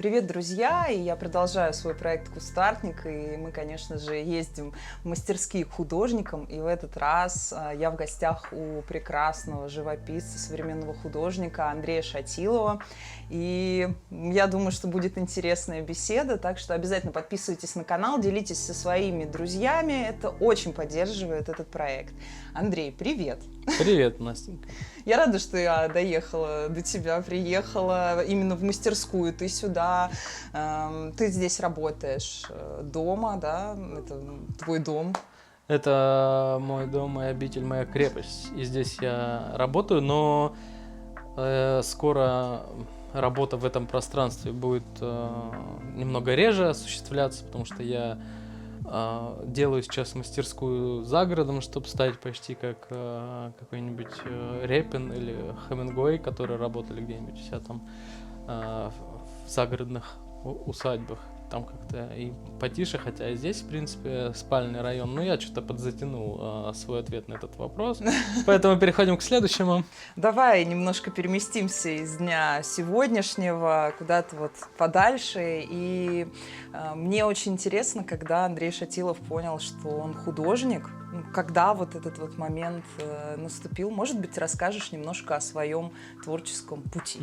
Привет, друзья! И я продолжаю свой проект «Кустарник», и мы, конечно же, ездим в мастерские к художникам, и в этот раз я в гостях у прекрасного живописца, современного художника Андрея Шатилова, и я думаю, что будет интересная беседа, так что обязательно подписывайтесь на канал, делитесь со своими друзьями, это очень поддерживает этот проект. Андрей, привет! Привет, Настенька. Я рада, что я доехала до тебя, приехала именно в мастерскую, ты сюда, ты здесь работаешь дома, да, это твой дом. Это мой дом, моя обитель, моя крепость. И здесь я работаю, но скоро работа в этом пространстве будет немного реже осуществляться, потому что я делаю сейчас мастерскую за городом, чтобы стать почти как какой-нибудь Репин или Хемингуэй, которые работали где-нибудь у себя там в загородных усадьбах. Там как-то и потише, хотя и здесь, в принципе, спальный район. Но я что-то подзатянул свой ответ на этот вопрос. Поэтому переходим к следующему. Давай немножко переместимся из дня сегодняшнего куда-то вот подальше. И мне очень интересно, когда Андрей Шатилов понял, что он художник, когда вот этот вот момент наступил. Может быть, расскажешь немножко о своем творческом пути?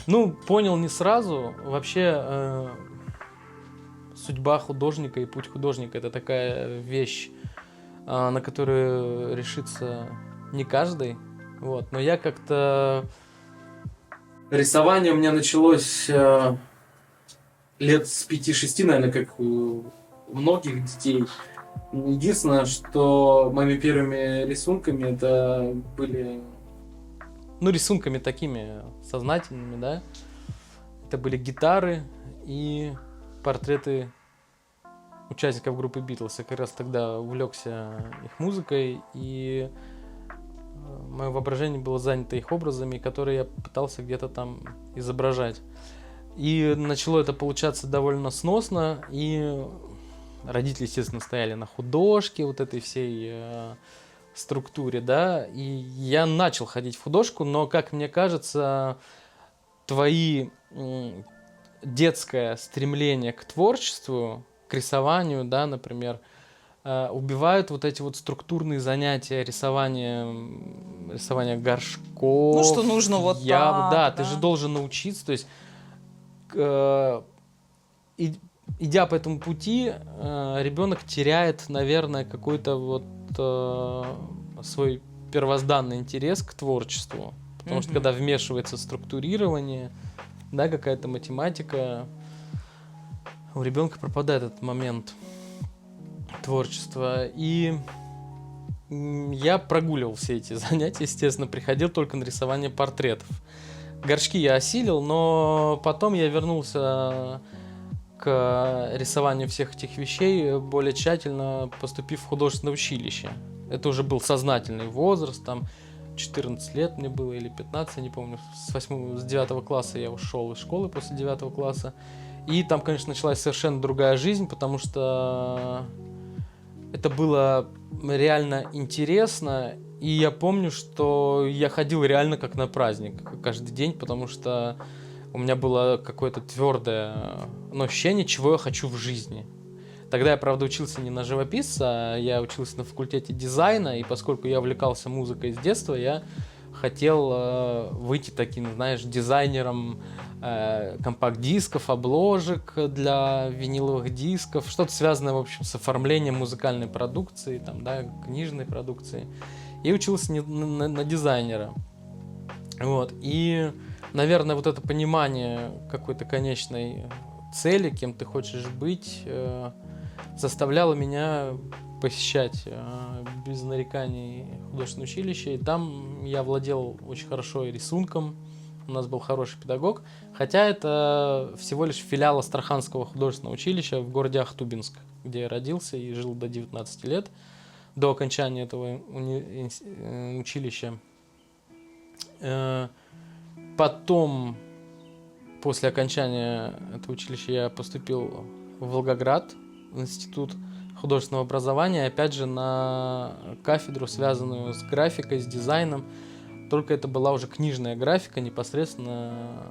Ну, понял не сразу. Вообще... Судьба художника и путь художника — это такая вещь, на которую решится не каждый. Вот. Но я как-то... Рисование у меня началось лет с 5-6, наверное, как у многих детей. Единственное, что моими первыми рисунками это были... Ну, рисунками такими сознательными, да. Это были гитары и портреты участников группы Битлз. Я как раз тогда увлекся их музыкой, и мое воображение было занято их образами, которые я пытался где-то там изображать. И начало это получаться довольно сносно, и родители, естественно, стояли на художке, вот этой всей структуре, да, и я начал ходить в художку, но, как мне кажется, твои... детское стремление к творчеству, к рисованию, да, например, убивают вот эти вот структурные занятия рисования горшков. Ну, что нужно вот так, да, ты же должен научиться, то есть, идя по этому пути, ребенок теряет, наверное, какой-то вот свой первозданный интерес к творчеству, потому что когда вмешивается структурирование, да, какая-то математика, у ребенка пропадает этот момент творчества. И я прогуливал все эти занятия, естественно, приходил только на рисование портретов. Горшки я осилил, но потом я вернулся к рисованию всех этих вещей, более тщательно поступив в художественное училище. Это уже был сознательный возраст, там 14 лет мне было или 15, я не помню, с 9 класса я ушел из школы после 9 класса. И там, конечно, началась совершенно другая жизнь, потому что это было реально интересно. И я помню, что я ходил реально как на праздник каждый день, потому что у меня было какое-то твердое ощущение, чего я хочу в жизни. Тогда я, правда, учился не на живописца, а я учился на факультете дизайна, и поскольку я увлекался музыкой с детства, я хотел выйти таким, знаешь, дизайнером компакт-дисков, обложек для виниловых дисков, что-то связанное, в общем, с оформлением музыкальной продукции, там, да, книжной продукции. И учился на дизайнера. Вот. И, наверное, вот это понимание какой-то конечной цели, кем ты хочешь быть, заставляло меня посещать без нареканий художественное училище. И там я владел очень хорошо и рисунком. У нас был хороший педагог. Хотя это всего лишь филиал Астраханского художественного училища в городе Ахтубинск, где я родился и жил до 19 лет, до окончания этого училища. Потом, после окончания этого училища, я поступил в Волгоград, в институт художественного образования, опять же на кафедру, связанную с графикой, с дизайном. Только это была уже книжная графика, непосредственно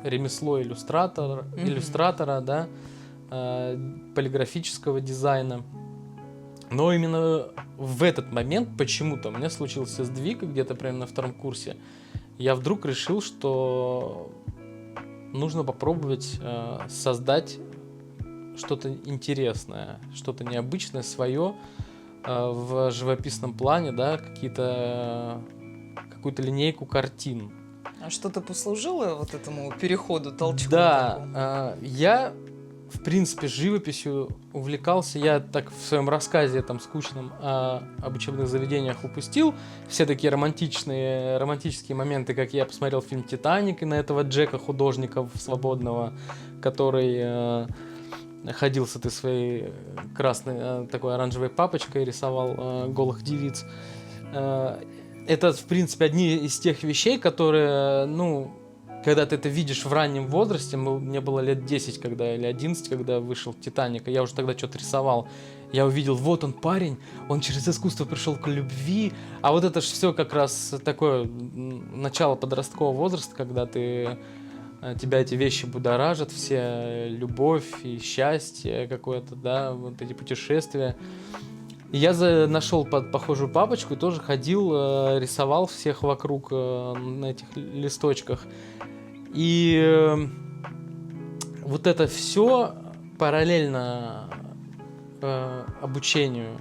ремесло иллюстратора, да, полиграфического дизайна. Но именно в этот момент почему-то у меня случился сдвиг, где-то прямо на 2 курсе. Я вдруг решил, что нужно попробовать создать что-то интересное, что-то необычное, свое в живописном плане, да, какую-то линейку картин. А что-то послужило вот этому переходу, толчку? Да, я, в принципе, живописью увлекался. Я так в своем рассказе там скучном об учебных заведениях упустил все такие романтические моменты, как я посмотрел фильм «Титаник» и на этого Джека, художника свободного, который ходил с этой своей красной, такой оранжевой папочкой, рисовал голых девиц. Это, в принципе, одни из тех вещей, которые, ну, когда ты это видишь в раннем возрасте, мне было лет 10 или 11, когда вышел «Титаник», и я уже тогда что-то рисовал. Я увидел, вот он парень, он через искусство пришел к любви, а вот это же все как раз такое начало подросткового возраста, когда тебя эти вещи будоражат, все любовь и счастье какое-то, да, вот эти путешествия. И я нашел похожую папочку и тоже ходил, рисовал всех вокруг на этих листочках. И вот это все параллельно обучению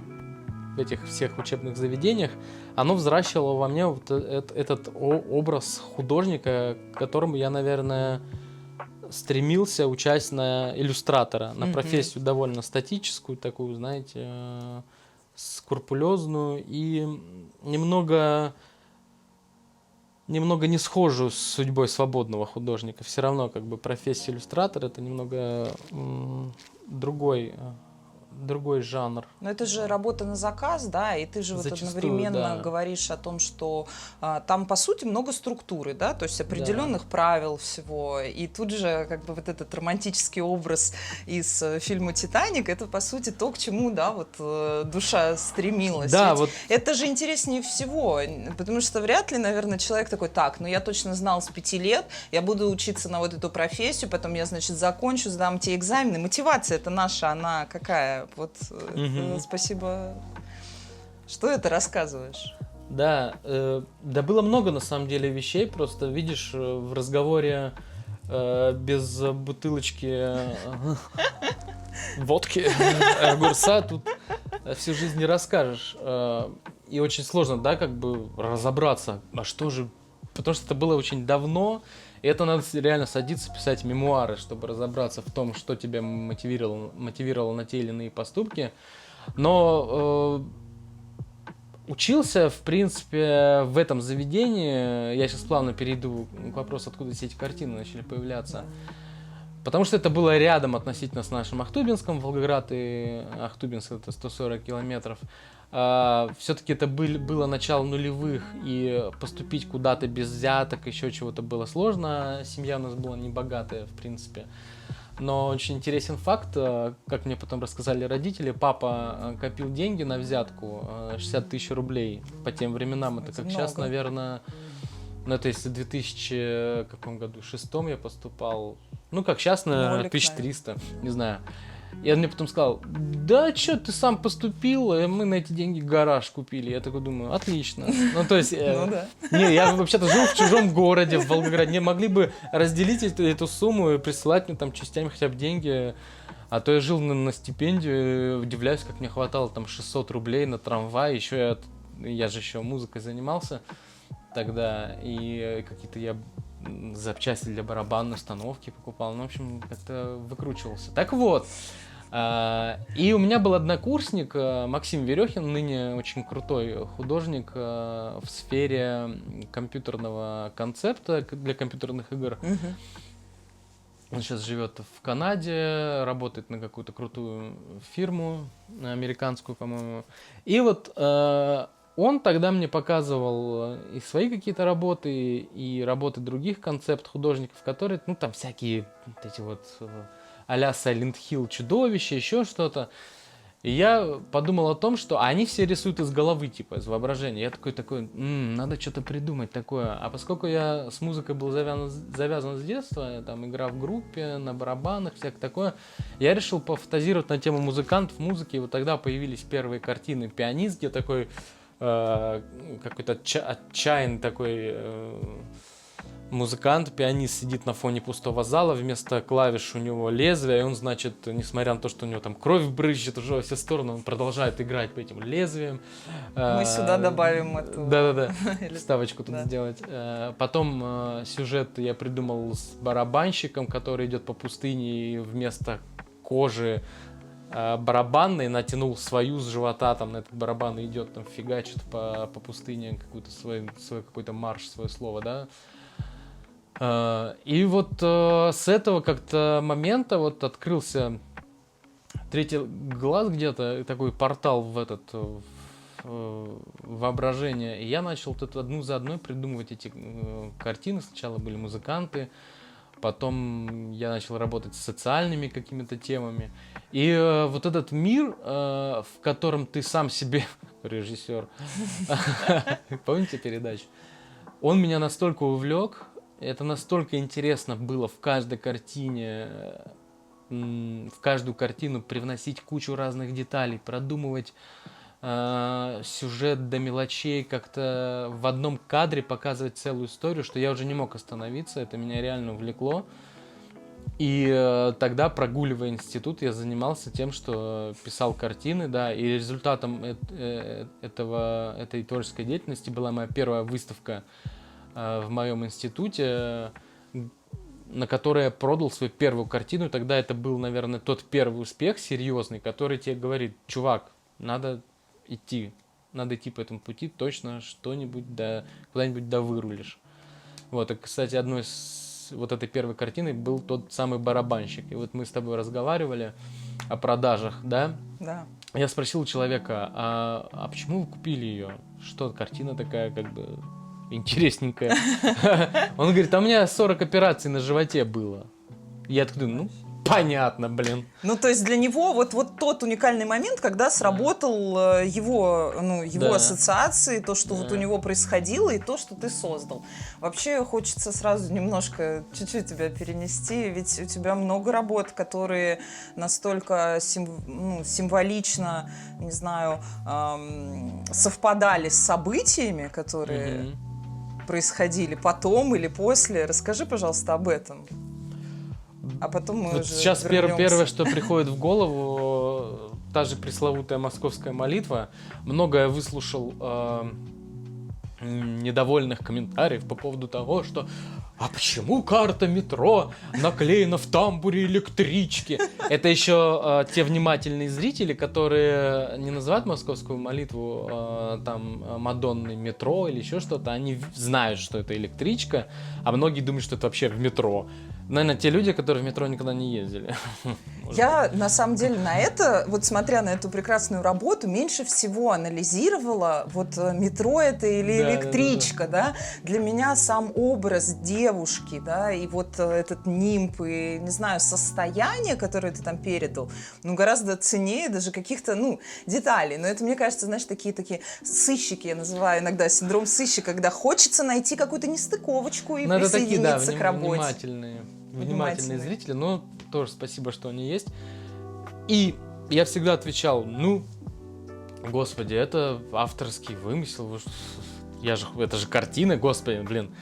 в этих всех учебных заведениях, оно взращивало во мне вот этот образ художника, к которому я, наверное, стремился, учась на иллюстратора, на профессию довольно статическую, такую, знаете, скрупулезную и немного не схожую с судьбой свободного художника. Все равно как бы профессия иллюстратора — это немного другой жанр. Но это же работа на заказ, да, и ты же вот одновременно говоришь о том, что там, по сути, много структуры, да, то есть определенных правил всего, и тут же как бы вот этот романтический образ из фильма «Титаник» — это, по сути, то, к чему, да, вот душа стремилась. Да, вот. Это же интереснее всего, потому что вряд ли, наверное, человек такой: так, ну я точно знал с 5 лет, я буду учиться на вот эту профессию, потом я, значит, закончу, сдам те экзамены. Мотивация это наша, она какая? Вот, спасибо, что это рассказываешь. Да, да было много на самом деле вещей, просто видишь в разговоре без бутылочки водки, огурца тут всю жизнь не расскажешь. И очень сложно, да, как бы разобраться, а что же, потому что это было очень давно. И это надо реально садиться, писать мемуары, чтобы разобраться в том, что тебя мотивировало на те или иные поступки. Но учился, в принципе, в этом заведении. Я сейчас плавно перейду к вопросу, откуда все эти картины начали появляться. Потому что это было рядом относительно с нашим Ахтубинском. Волгоград и Ахтубинск — это 140 километров. Все-таки это было начало нулевых, и поступить куда-то без взяток, еще чего-то было сложно. Семья у нас была небогатая, в принципе. Но очень интересен факт, как мне потом рассказали родители, папа копил деньги на взятку, 60 тысяч рублей. По тем временам это как много. Сейчас, наверное, ну это если в 2006 я поступал, ну как сейчас, наверное, 1300, не знаю. И он мне потом сказал: да что, ты сам поступил, мы на эти деньги гараж купили. Я такой думаю: отлично. Ну то есть, не, я вообще-то жил в чужом городе, в Волгограде. Не могли бы разделить эту сумму и присылать мне там частями хотя бы деньги. А то я жил на стипендию, удивляюсь, как мне хватало там 600 рублей на трамвай. Еще я же еще музыкой занимался тогда, и какие-то я запчасти для барабанной установки покупал. Ну, в общем, как-то выкручивался. Так вот, и у меня был однокурсник Максим Верехин, ныне очень крутой художник в сфере компьютерного концепта для компьютерных игр. Он сейчас живет в Канаде, работает на какую-то крутую фирму, американскую, по-моему. И вот он тогда мне показывал и свои какие-то работы, и работы других концепт-художников, которые, ну, там всякие вот эти вот а-ля Silent Hill чудовища, еще что-то. И я подумал о том, что они все рисуют из головы, типа, из воображения. Я такой, надо что-то придумать такое. А поскольку я с музыкой был завязан с детства, я там играл в группе, на барабанах, всякое такое, я решил пофантазировать на тему музыкантов, музыки. И вот тогда появились первые картины «Пианист», где такой какой-то отчаянный такой музыкант, пианист сидит на фоне пустого зала, вместо клавиш у него лезвие, и он, значит, несмотря на то, что у него там кровь брызжет уже во все стороны, он продолжает играть по этим лезвиям. Мы сюда добавим эту... Да-да-да, вставочку тут сделать. Потом сюжет я придумал с барабанщиком, который идет по пустыне и вместо кожи барабанный натянул свою с живота там на этот барабан и идет там фигачит по пустыне какой-то свой какой-то марш, свое слово, да. И вот с этого как-то момента вот открылся третий глаз где-то, такой портал в этот воображение. И я начал вот это одну за одной придумывать эти картины. Сначала были музыканты, потом я начал работать с социальными какими-то темами. И вот этот мир, в котором ты сам себе, режиссер, помните передачу? Он меня настолько увлек, это настолько интересно было в каждой картине, в каждую картину привносить кучу разных деталей, продумывать сюжет до мелочей, как-то в одном кадре показывать целую историю, что я уже не мог остановиться, это меня реально увлекло. И тогда, прогуливая институт, я занимался тем, что писал картины, да, и результатом этой творческой деятельности была моя первая выставка в моем институте, на которой я продал свою первую картину. Тогда это был, наверное, тот первый успех серьезный, который тебе говорит: чувак, надо идти по этому пути, точно что-нибудь куда-нибудь вырулишь. Вот, и, кстати, одной из вот этой первой картины был тот самый барабанщик. И вот мы с тобой разговаривали о продажах, да? Да. Я спросил у человека, а почему вы купили ее? Что, картина такая, как бы, интересненькая. Он говорит: а у меня 40 операций на животе было. Я такой, понятно, блин. Ну, то есть для него вот тот уникальный момент, когда сработал его ассоциации, то, что вот у него происходило, и то, что ты создал. Вообще хочется сразу чуть-чуть тебя перенести, ведь у тебя много работ, которые настолько символично, не знаю, совпадали с событиями, которые происходили потом или после. Расскажи, пожалуйста, об этом. А потом мы вот уже сейчас вернемся. Первое, что приходит в голову, та же пресловутая московская молитва. Много я выслушал недовольных комментариев по поводу того, что «А почему карта метро наклеена в тамбуре электрички?» Это еще те внимательные зрители, которые не называют московскую молитву там Мадонной метро или еще что-то, они знают, что это электричка, а многие думают, что это вообще в метро. Наверное, те люди, которые в метро никогда не ездили. Я, на самом деле, вот смотря на эту прекрасную работу, меньше всего анализировала, вот метро это или электричка, да. Для меня сам образ девушки, да, и вот этот нимб, и, не знаю, состояние, которое ты там передал, гораздо ценнее даже каких-то, деталей. Но это, мне кажется, знаешь, такие сыщики, я называю иногда синдром сыщика, когда хочется найти какую-то нестыковочку и присоединиться к работе. Внимательные зрители, но тоже спасибо, что они есть. И я всегда отвечал: господи, это авторский вымысел, это же картина, господи, блин.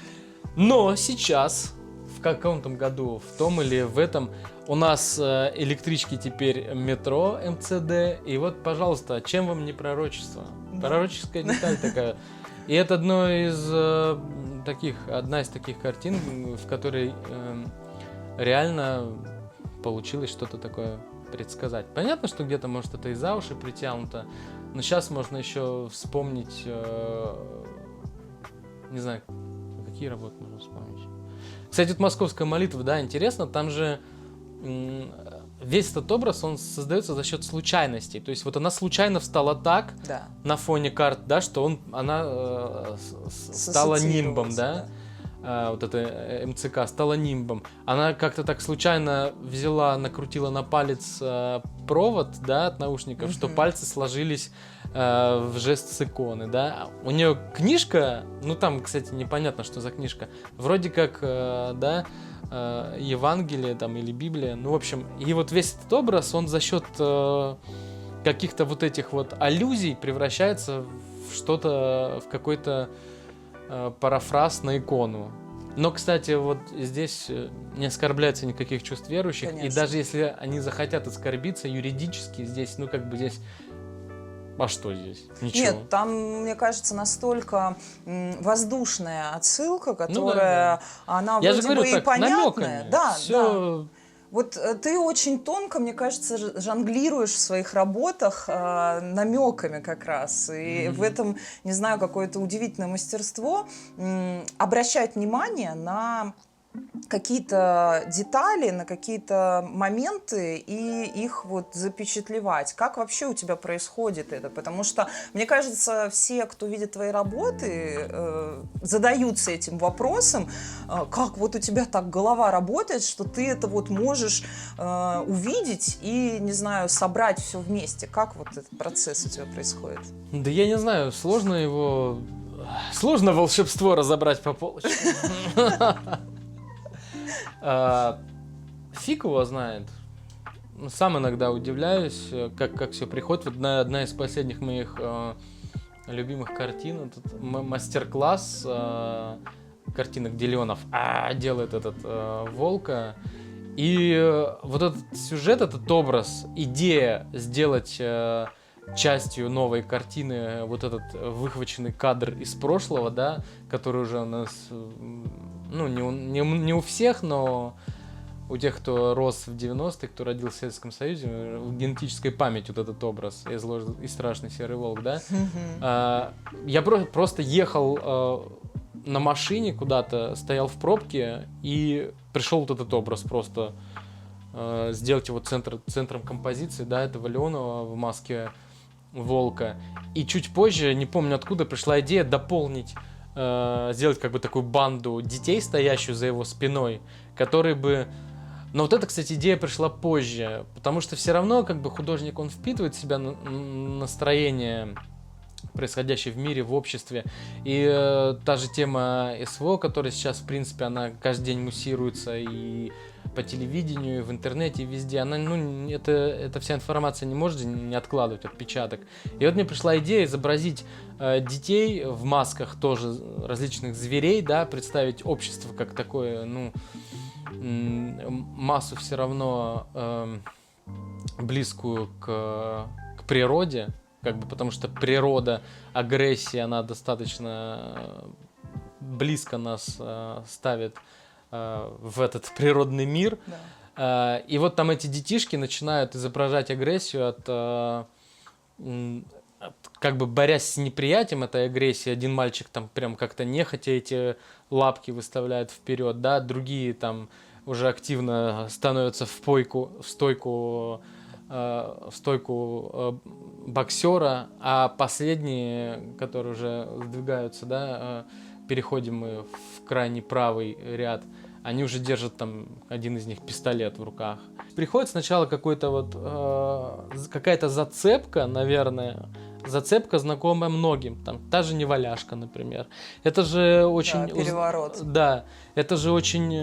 Но сейчас, в каком-то году, в том или в этом, у нас электрички теперь метро, МЦД, и вот, пожалуйста, чем вам не пророчество? Пророческая деталь такая. И это одна из таких картин, в которой реально получилось что-то такое предсказать. Понятно, что где-то, может, это и за уши притянуто, но сейчас можно еще вспомнить, не знаю, какие работы можно вспомнить. Кстати, вот московская молитва, да, интересно, там же весь этот образ, он создается за счет случайностей. То есть вот она случайно встала так на фоне карт, да, что она стала нимбом, да. вот эта МЦК, стала нимбом. Она как-то так случайно взяла, накрутила на палец провод, да, от наушников, что пальцы сложились в жест с иконы, да. У нее книжка, ну там, кстати, непонятно, что за книжка, вроде как, да, Евангелие там или Библия, ну, в общем, и вот весь этот образ, он за счет каких-то вот этих вот аллюзий превращается в что-то, в какой-то парафраз на икону. Но, кстати, вот здесь не оскорбляется никаких чувств верующих. Конечно. И даже если они захотят оскорбиться юридически, здесь, ну, как бы здесь... А что здесь? Ничего. Нет, там, мне кажется, настолько воздушная отсылка, которая, Ну, да. она Я вроде же говорю, бы и так, понятная. намеками. Да, Все... да. Вот ты очень тонко, мне кажется, жонглируешь в своих работах намеками как раз. И в этом, не знаю, какое-то удивительное мастерство обращать внимание на какие-то детали, на какие-то моменты и их вот запечатлевать. Как вообще у тебя происходит это? Потому что, мне кажется, все, кто видит твои работы, задаются этим вопросом, как вот у тебя так голова работает, что ты это вот можешь увидеть и, не знаю, собрать все вместе. Как вот этот процесс у тебя происходит? Да я не знаю, сложно его... Сложно волшебство разобрать по полочкам. Фиг его знает. Сам иногда удивляюсь, как все приходит. Вот одна из последних моих любимых картин, этот мастер-класс, картина, где Леонов делает этот волка. И вот этот сюжет, этот образ, идея сделать частью новой картины вот этот выхваченный кадр из прошлого, да, который уже у нас, ну, не у всех, но у тех, кто рос в 90-х, кто родился в Советском Союзе, в генетической памяти вот этот образ и страшный серый волк, да. Я просто ехал на машине куда-то, стоял в пробке, и пришел вот этот образ просто сделать его центром композиции, да, этого Леонова в маске волка. И чуть позже, не помню откуда, пришла идея дополнить, сделать как бы такую банду детей, стоящую за его спиной, которые бы... Но вот эта, кстати, идея пришла позже, потому что все равно как бы художник, он впитывает в себя настроение, происходящее в мире, в обществе. И та же тема СВО, которая сейчас, в принципе, она каждый день муссируется и по телевидению, и в интернете, и везде. Она, ну, эта вся информация не может не откладывать отпечаток. И вот мне пришла идея изобразить детей в масках тоже различных зверей, да, представить общество как такое, ну, массу все равно близкую к природе, как бы, потому что природа, агрессия, она достаточно близко нас ставит в этот природный мир. Да. И вот там эти детишки начинают изображать агрессию как бы борясь с неприятием этой агрессии. Один мальчик там прям как-то нехотя эти лапки выставляет вперед, да, другие там уже активно становятся в стойку боксера, а последние, которые уже сдвигаются, да, переходим мы в крайний правый ряд, они уже держат там, один из них пистолет в руках. Приходит сначала какой-то вот какая-то зацепка, наверное, зацепка, знакомая многим, там та же неваляшка, например. Это же очень... Да, переворот. Да, это же очень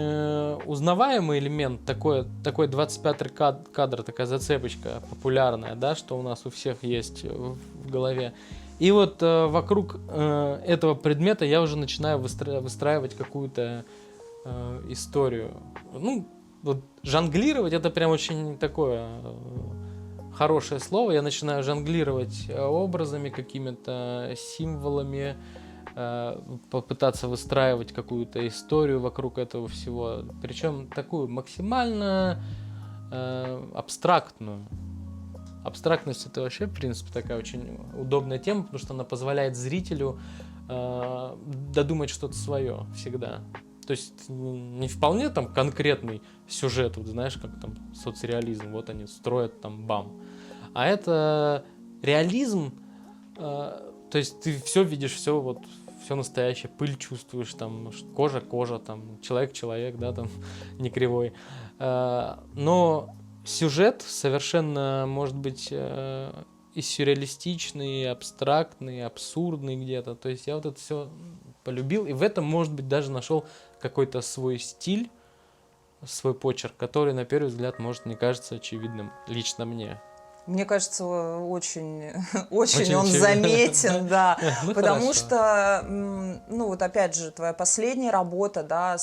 узнаваемый элемент, такой 25-й кадр, такая зацепочка популярная, да, что у нас у всех есть в голове. И вот вокруг этого предмета я уже начинаю выстраивать какую-то историю. Ну, вот жонглировать — это прям очень такое хорошее слово. Я начинаю жонглировать образами, какими-то символами, попытаться выстраивать какую-то историю вокруг этого всего. Причем такую максимально абстрактную. Абстрактность — это вообще, в принципе, такая очень удобная тема, потому что она позволяет зрителю додумать что-то свое всегда. То есть не вполне там конкретный сюжет, вот, знаешь, как там соцреализм, вот они строят там бам. А это реализм, то есть ты все видишь, все вот все настоящее, пыль чувствуешь, там, кожа, там, человек, да, там, не кривой. Но сюжет совершенно, может быть, и сюрреалистичный, и абстрактный, и абсурдный где-то. То есть я вот это все полюбил, и в этом, может быть, даже нашел какой-то свой стиль, свой почерк, который, на первый взгляд, может не кажется очевидным лично мне. Мне кажется, очень, очень он очевидно. заметен, да, Ну, потому хорошо. что, ну вот опять же, твоя последняя работа, да,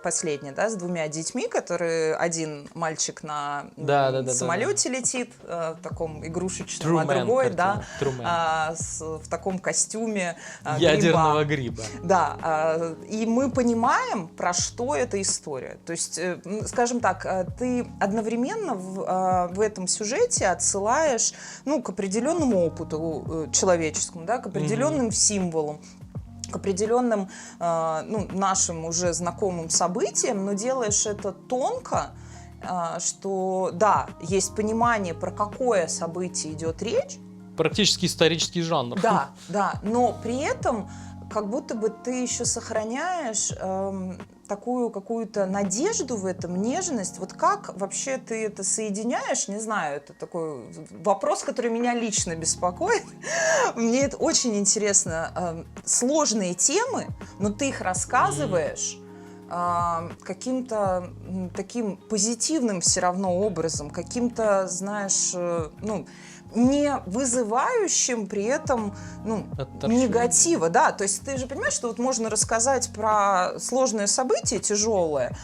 последняя, да, с двумя детьми, которые один мальчик на Да. самолете летит, в таком игрушечном, True а Man другой, да, картина, True Man. в таком костюме Ядерного гриба. гриба. Да, и мы понимаем, про что эта история. То есть, скажем так, ты одновременно в этом сюжете отсылаешь, ну, к определенному опыту человеческому, да, к определенным символам, к определенным, ну, нашим уже знакомым событиям, но делаешь это тонко, что, да, есть понимание, про какое событие идет речь. Практически исторический жанр. Да, но при этом как будто бы ты еще сохраняешь такую какую-то надежду в этом, нежность. Вот как вообще ты это соединяешь, не знаю, это такой вопрос, который меня лично беспокоит. Мне это очень интересно. Сложные темы, но ты их рассказываешь каким-то таким позитивным все равно образом, каким-то, знаешь, ну, не вызывающим при этом, ну, негатива, да, то есть ты же понимаешь, что вот можно рассказать про сложное событие, тяжелое,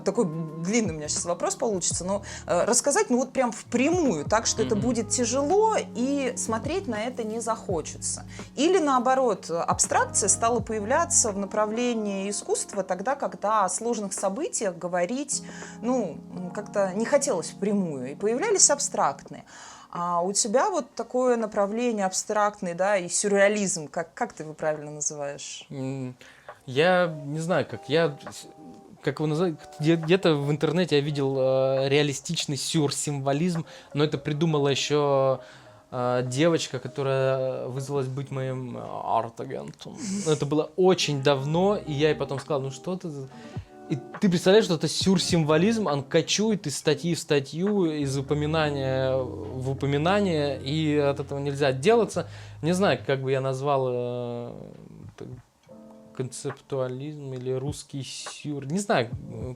такой длинный у меня сейчас вопрос получится, но рассказать, ну, вот прям впрямую, так что это будет тяжело и смотреть на это не захочется. Или наоборот, абстракция стала появляться в направлении искусства тогда, когда о сложных событиях говорить, ну, как-то не хотелось впрямую, и появлялись абстрактные. А у тебя вот такое направление абстрактный, да, и сюрреализм, как ты его правильно называешь? Я не знаю, как его назвать, где-то в интернете я видел реалистичный сюрсимволизм, но это придумала еще девочка, которая вызвалась быть моим арт-агентом. Это было очень давно, и я ей потом сказал, ну что ты... И ты представляешь, что это сюрсимволизм, он кочует из статьи в статью, из упоминания в упоминание, и от этого нельзя отделаться. Не знаю, как бы я назвал концептуализм или русский сюр. Не знаю,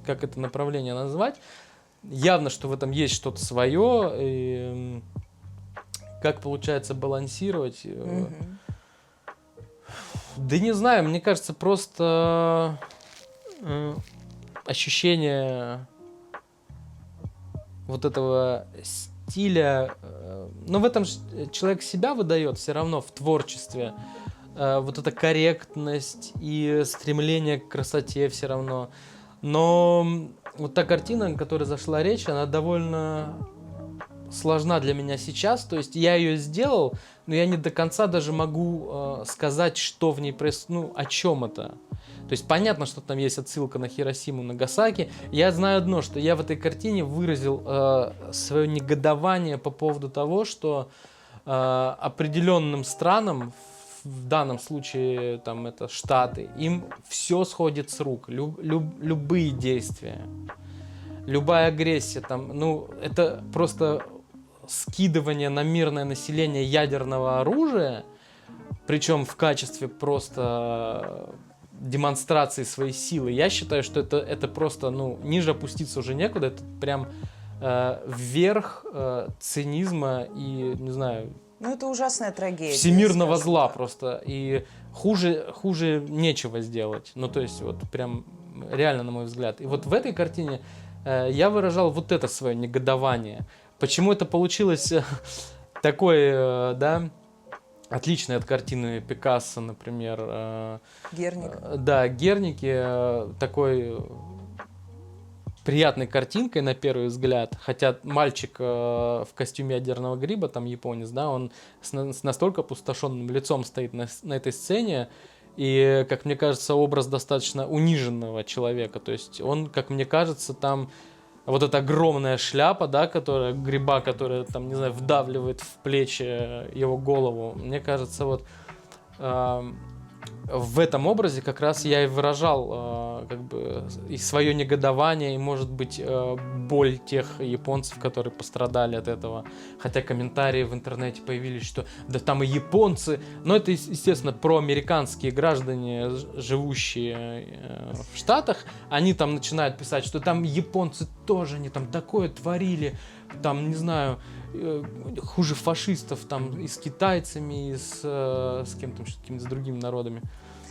как это направление назвать. Явно, что в этом есть что-то свое. И как получается балансировать? Да не знаю, мне кажется, просто... ощущение вот этого стиля, но в этом человек себя выдает все равно в творчестве, вот эта корректность и стремление к красоте все равно. Но вот та картина, о которой зашла речь, она довольно сложна для меня сейчас, то есть я ее сделал, но я не до конца даже могу сказать, что в ней происходит, ну, о чем это. То есть понятно, что там есть отсылка на Хиросиму, Нагасаки. Я знаю одно, что я в этой картине выразил свое негодование по поводу того, что определенным странам, в данном случае там это Штаты, им все сходит с рук, любые действия, любая агрессия, там, ну, это просто скидывание на мирное население ядерного оружия, причем в качестве просто демонстрации своей силы. Я считаю, что это просто, ну, ниже опуститься уже некуда, это прям вверх цинизма и, не знаю, ну, это ужасная трагедия. Всемирного зла просто. И хуже нечего сделать. Ну, то есть, вот прям реально, на мой взгляд. И вот в этой картине я выражал вот это свое негодование. Почему это получилось такое, да, отличное от картины Пикассо, например. Герник. Да, Герники такой приятной картинкой на первый взгляд, хотя мальчик в костюме ядерного гриба, там японец, да, он с настолько опустошенным лицом стоит на этой сцене, и, как мне кажется, образ достаточно униженного человека, то есть он, как мне кажется, там вот эта огромная шляпа, да, гриба, которая, там, не знаю, вдавливает в плечи его голову, мне кажется, вот в этом образе как раз я и выражал как бы и свое негодование, и, может быть, боль тех японцев, которые пострадали от этого. Хотя комментарии в интернете появились, что да там и японцы. Но это, естественно, проамериканские граждане, живущие в Штатах. Они там начинают писать, что там японцы тоже, они там такое творили, там, не знаю, хуже фашистов, там, и с китайцами, и с кем-то, с другими народами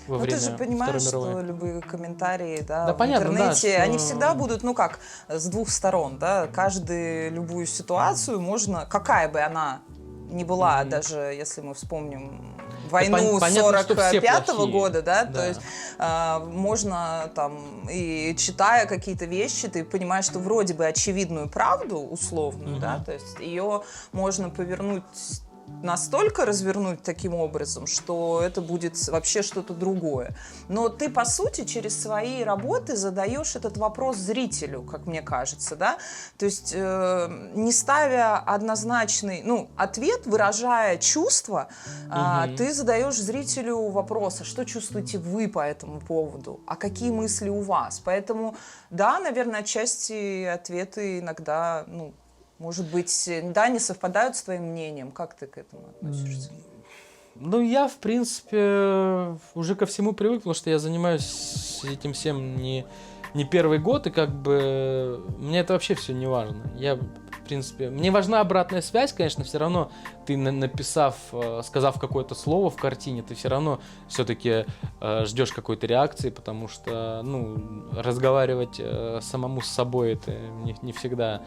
во время ты же понимаешь, Второй мировой. что любые комментарии, да, Да, в понятно, интернете, да, что... они всегда будут, ну как, с двух сторон, да, каждую любую ситуацию можно, какая бы она ни была, даже если мы вспомним войну понятно, что все 45-го плохие. года, да, Да. то есть можно там, и читая какие-то вещи, ты понимаешь, что вроде бы очевидную правду, условную, да, то есть ее можно повернуть, настолько развернуть таким образом, что это будет вообще что-то другое. Но ты, по сути, через свои работы задаешь этот вопрос зрителю, как мне кажется, да? То есть не ставя однозначный, ответ, выражая чувства, ты задаешь зрителю вопрос, а что чувствуете вы по этому поводу? А какие мысли у вас? Поэтому, да, наверное, отчасти ответы иногда, может быть, да, не совпадают с твоим мнением. Как ты к этому относишься? Я, в принципе, уже ко всему привык, потому что я занимаюсь этим всем не первый год, и как бы мне это вообще все не важно. Я, в принципе, мне важна обратная связь, конечно, все равно ты, написав, сказав какое-то слово в картине, ты все равно все-таки ждешь какой-то реакции, потому что, разговаривать самому с собой это не всегда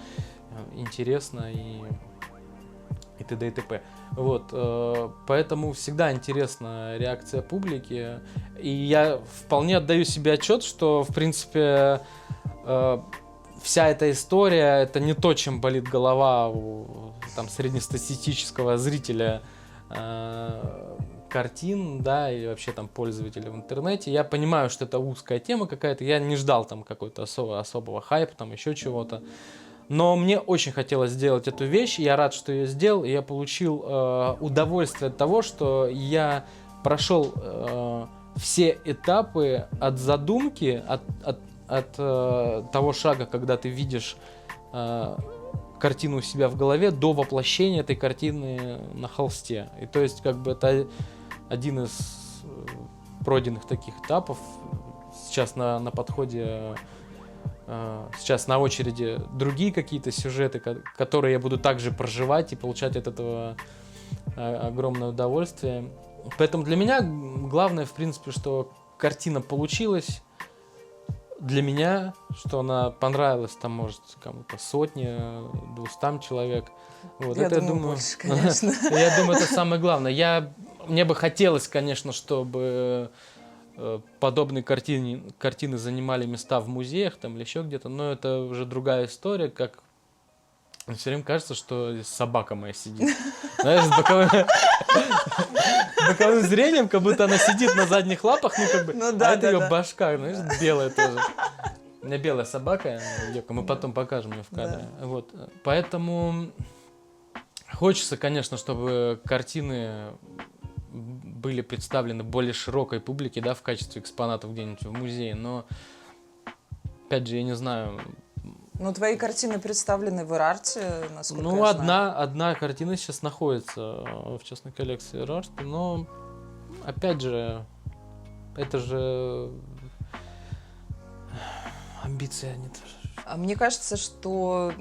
интересно и т.д. и т.п. Поэтому всегда интересна реакция публики, и я вполне отдаю себе отчет, что, в принципе, вся эта история — это не то, чем болит голова у среднестатистического зрителя картин, да, или вообще там пользователя в интернете. Я понимаю, что это узкая тема какая-то, я не ждал там какой-то особого хайпа, там еще чего-то. Но мне очень хотелось сделать эту вещь, и я рад, что я сделал, и я получил удовольствие от того, что я прошел все этапы от задумки, от того шага, когда ты видишь картину у себя в голове, до воплощения этой картины на холсте. И то есть, как бы, это один из пройденных таких этапов. Сейчас на подходе... Сейчас на очереди другие какие-то сюжеты, которые я буду также проживать и получать от этого огромное удовольствие. Поэтому для меня главное, в принципе, что картина получилась. Для меня, что она понравилась, там, может, кому-то 100-200 человек. Я думаю, больше, конечно. Я думаю, это самое главное. Мне бы хотелось, конечно, чтобы подобные картины занимали места в музеях там, или еще где-то, но это уже другая история, как все время кажется, что собака моя сидит. Знаешь, с боковым зрением, как будто она сидит на задних лапах, это ее башка, знаешь, белая тоже. У меня белая собака, мы потом покажем ее в кадре. Да. Поэтому хочется, конечно, чтобы картины были представлены более широкой публике, да, в качестве экспонатов где-нибудь в музее, но, опять же, я не знаю... твои картины представлены в Эр-Арте, насколько я знаю. Одна картина сейчас находится в частной коллекции Эр-Арте, но, опять же, это же амбиции, они тоже... Мне кажется, что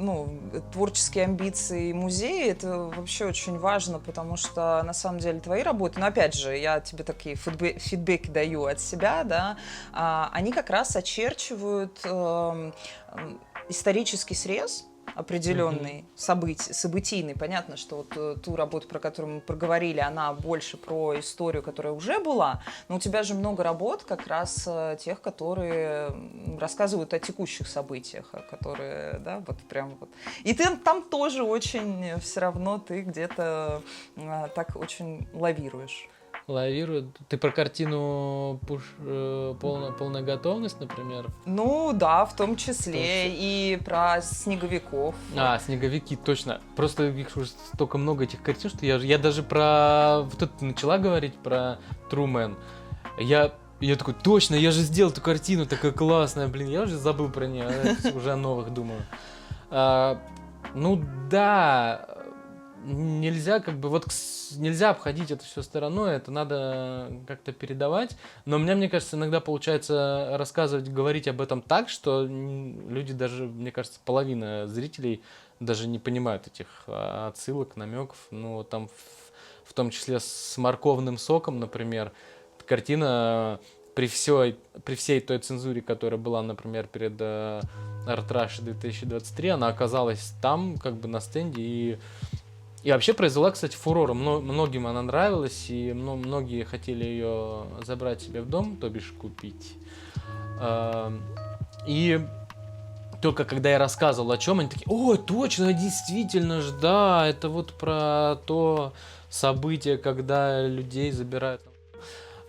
творческие амбиции музея — это вообще очень важно, потому что на самом деле твои работы, опять же, я тебе такие фидбэки даю от себя, да, они как раз очерчивают исторический срез определенный, событийный. Понятно, что ту работу, про которую мы проговорили, она больше про историю, которая уже была, но у тебя же много работ как раз тех, которые рассказывают о текущих событиях, которые, да, И ты там тоже очень, все равно ты где-то так очень лавируешь. Ты про картину «Полная готовность», например? Да, в том числе. И про снеговиков. Снеговики, точно. Просто их уже столько много этих картин, что я даже про... ты начала говорить про Truman. Я такой, точно, я же сделал эту картину, такая классная, блин, я уже забыл про нее, уже о новых думаю. Ну да, нельзя как бы, вот нельзя обходить это все стороной, это надо как-то передавать, но мне кажется, иногда получается рассказывать, говорить об этом так, что люди даже, мне кажется, половина зрителей даже не понимают этих отсылок, намеков, ну там в том числе с морковным соком, например, картина при всей той цензуре, которая была, например, перед Art Rush 2023, она оказалась там, как бы на стенде, и вообще произвела, кстати, фурор. Многим она нравилась, и многие хотели ее забрать себе в дом, то бишь купить. И только когда я рассказывал о чем, они такие, о, точно, действительно ж, да, это вот про то событие, когда людей забирают.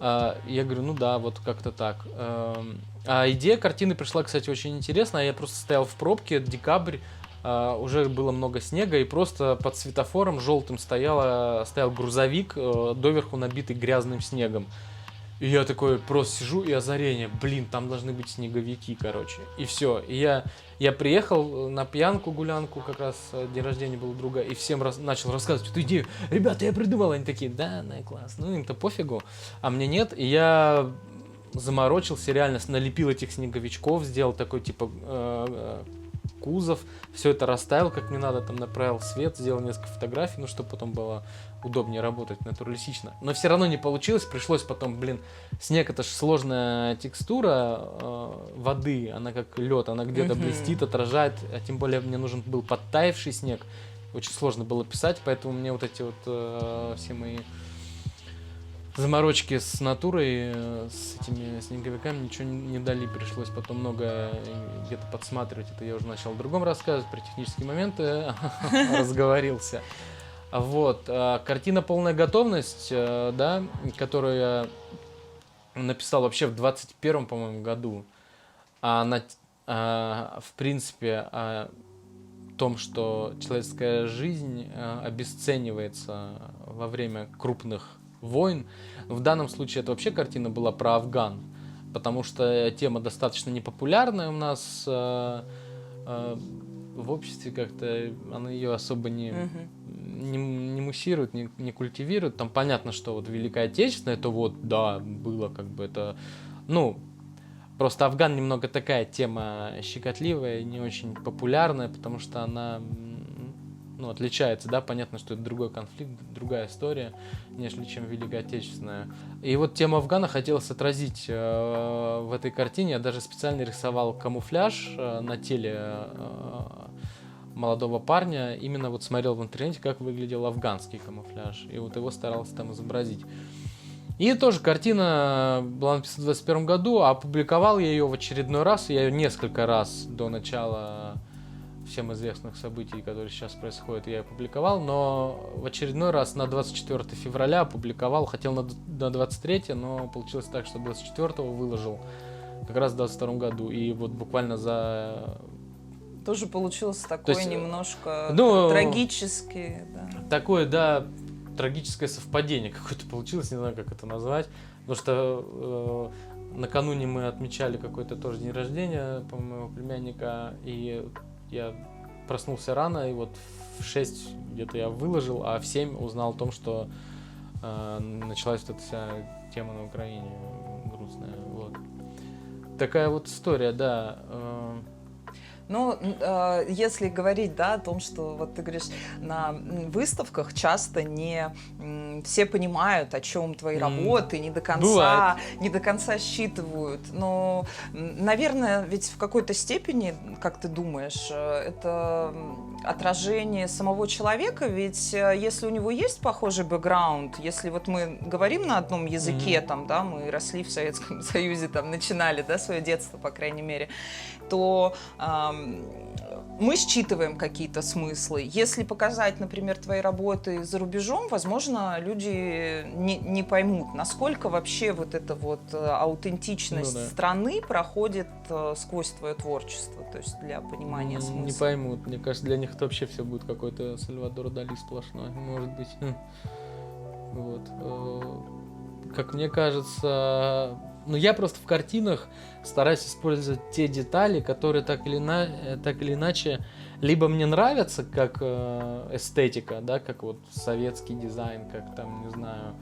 Я говорю, ну да, вот как-то так. А идея картины пришла, кстати, очень интересная. Я просто стоял в пробке, декабрь, уже было много снега, и просто под светофором желтым стоял грузовик, доверху набитый грязным снегом. И я такой просто сижу, и озарение, блин, там должны быть снеговики, короче. И все. И я приехал на пьянку, гулянку, как раз день рождения был у друга, и всем начал рассказывать эту идею. Ребята, я придумал. Они такие, да, класс. Ну, им-то пофигу, а мне нет. И я заморочился, реально налепил этих снеговичков, сделал такой, типа, кузов, все это расставил, как мне надо, там направил свет, сделал несколько фотографий, ну, чтобы потом было удобнее работать, натуралистично. Но все равно не получилось, пришлось потом, снег это же сложная текстура воды, она как лед, она где-то блестит, отражает, а тем более мне нужен был подтаявший снег, очень сложно было писать, поэтому мне вот эти вот все мои заморочки с натурой, с этими снеговиками ничего не дали, пришлось потом много где-то подсматривать, это я уже начал в другом рассказывать, про технические моменты разговорился. Вот, картина «Полная готовность», да, которую я написал вообще в 21-м, по-моему, году, она, в принципе, о том, что человеческая жизнь обесценивается во время крупных войн. В данном случае это вообще картина была про Афган, потому что тема достаточно непопулярная у нас в обществе, как-то она ее особо не муссирует, не культивирует. Там понятно, что вот Великая Отечественная, это вот, да, было как бы это, ну, просто Афган немного такая тема щекотливая, не очень популярная, потому что она, ну, отличается, да, понятно, что это другой конфликт, другая история, нежели чем Великая Отечественная. И вот тему Афгана хотелось отразить в этой картине. Я даже специально рисовал камуфляж на теле молодого парня. Именно вот смотрел в интернете, как выглядел афганский камуфляж. И вот его старался там изобразить. И тоже картина была написана в 2021 году, а опубликовал я ее в очередной раз. Я ее несколько раз до начала всем известных событий, которые сейчас происходят, я опубликовал, но в очередной раз на 24 февраля опубликовал, хотел на 23, но получилось так, что 24 выложил как раз в 22 году, и вот буквально за... Тоже получилось такое есть, немножко ну, трагически, да. Такое, да, трагическое совпадение какое-то получилось, не знаю, как это назвать, потому что накануне мы отмечали какой-то тоже день рождения, по-моему, племянника, и я проснулся рано, и вот в 6 где-то я выложил, а в 7 узнал о том, что началась вот эта вся тема на Украине грустная. Вот. Такая вот история, да. Ну, если говорить, да, о том, что, вот ты говоришь, на выставках часто не все понимают, о чем твои работы, не до конца считывают. Но, наверное, ведь в какой-то степени, как ты думаешь, это отражение самого человека, ведь если у него есть похожий бэкграунд, если вот мы говорим на одном языке, там, да, мы росли в Советском Союзе, там, начинали, да, свое детство, по крайней мере, то мы считываем какие-то смыслы. Если показать, например, твои работы за рубежом, возможно, люди не поймут, насколько вообще вот эта вот аутентичность страны проходит сквозь твое творчество, то есть для понимания смысла. Не поймут. Мне кажется, для них это вообще все будет какой-то Сальвадор Дали сплошной, может быть. Вот. как мне кажется, ну я просто в картинах стараюсь использовать те детали, которые так или иначе либо мне нравятся как эстетика, да, как вот советский дизайн, как там, не знаю,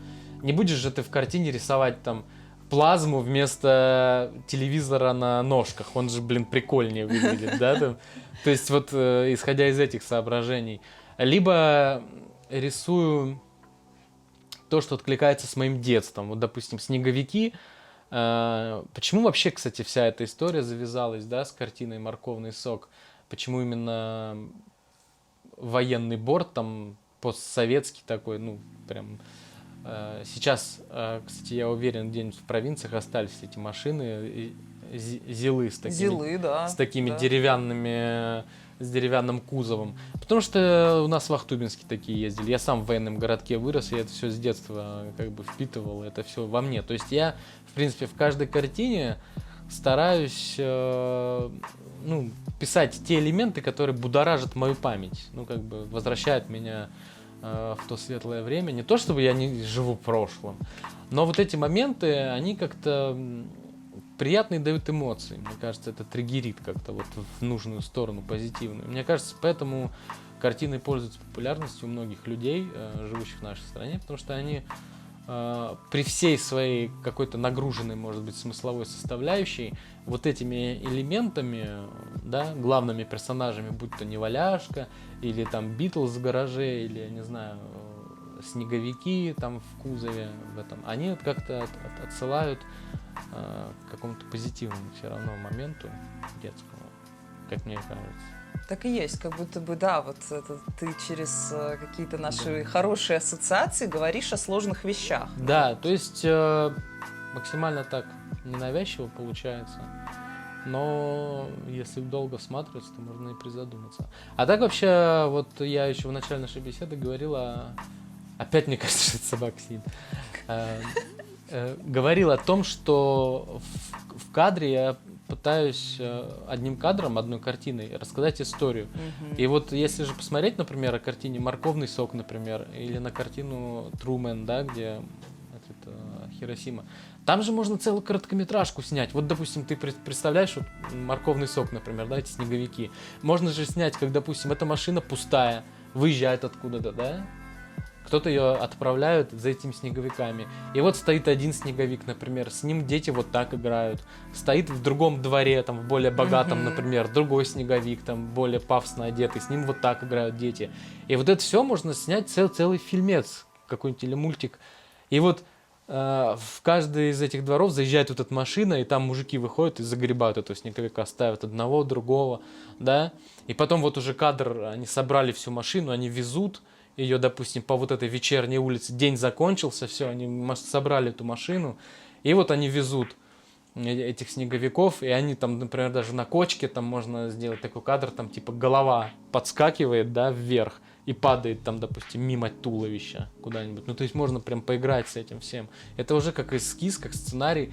не будешь же ты в картине рисовать там плазму вместо телевизора на ножках, он же, блин, прикольнее выглядит, да, там. То есть вот исходя из этих соображений, либо рисую то, что откликается с моим детством. Вот, допустим, снеговики. Почему вообще, кстати, вся эта история завязалась, да, с картиной «Морковный сок»? Почему именно военный борт, там, постсоветский такой, ну, прям... Сейчас, кстати, я уверен, где-нибудь в провинциях остались эти машины, зилы с такими, Зилы, да, с такими да. деревянными, с деревянным кузовом. Потому что у нас в Ахтубинске такие ездили. Я сам в военном городке вырос, и это все с детства как бы впитывал, это все во мне. То есть я, в принципе, в каждой картине стараюсь писать те элементы, которые будоражат мою память, ну, как бы возвращают меня в то светлое время. Не то, чтобы я не живу в прошлом, но вот эти моменты, они как-то приятные, дают эмоции. Мне кажется, это триггерит как-то вот в нужную сторону, позитивную. Мне кажется, поэтому картины пользуются популярностью у многих людей, живущих в нашей стране, потому что они при всей своей какой-то нагруженной, может быть, смысловой составляющей, вот этими элементами, да, главными персонажами, будь то Неваляшка, или там Битлз в гараже, или, я не знаю, снеговики там в кузове, в этом, они как-то отсылают к какому-то позитивному все равно моменту детскому, как мне кажется. Так и есть, как будто бы, да, вот это ты через какие-то наши хорошие ассоциации говоришь о сложных вещах. Да, то есть максимально так ненавязчиво получается, но если долго всматриваться, то можно и призадуматься. А так вообще, вот я еще в начале нашей беседы говорила, опять мне кажется, что это собака сидит, говорил о том, что в кадре я пытаюсь одним кадром, одной картиной рассказать историю. И вот если же посмотреть, например, о картине «Морковный сок», например, или на картину «Трумен», да, где Хиросима, там же можно целую короткометражку снять. Вот, допустим, ты представляешь вот, «Морковный сок», например, да, эти снеговики. Можно же снять, как, допустим, эта машина пустая, выезжает откуда-то, да? Кто-то ее отправляют за этими снеговиками. И вот стоит один снеговик, например, с ним дети вот так играют. Стоит в другом дворе, там, в более богатом, например, другой снеговик, там, более пафосно одетый, с ним вот так играют дети. И вот это все можно снять целый фильмец, какой-нибудь или мультик. И вот в каждый из этих дворов заезжает вот эта машина, и там мужики выходят и загребают этого снеговика, ставят одного, другого, да. И потом вот уже кадр, они собрали всю машину, они везут ее, допустим, по вот этой вечерней улице, день закончился, все, они собрали эту машину, и вот они везут этих снеговиков, и они там, например, даже на кочке, там можно сделать такой кадр, там типа голова подскакивает, да, вверх, и падает там, допустим, мимо туловища куда-нибудь. Ну, то есть можно прям поиграть с этим всем. Это уже как эскиз, как сценарий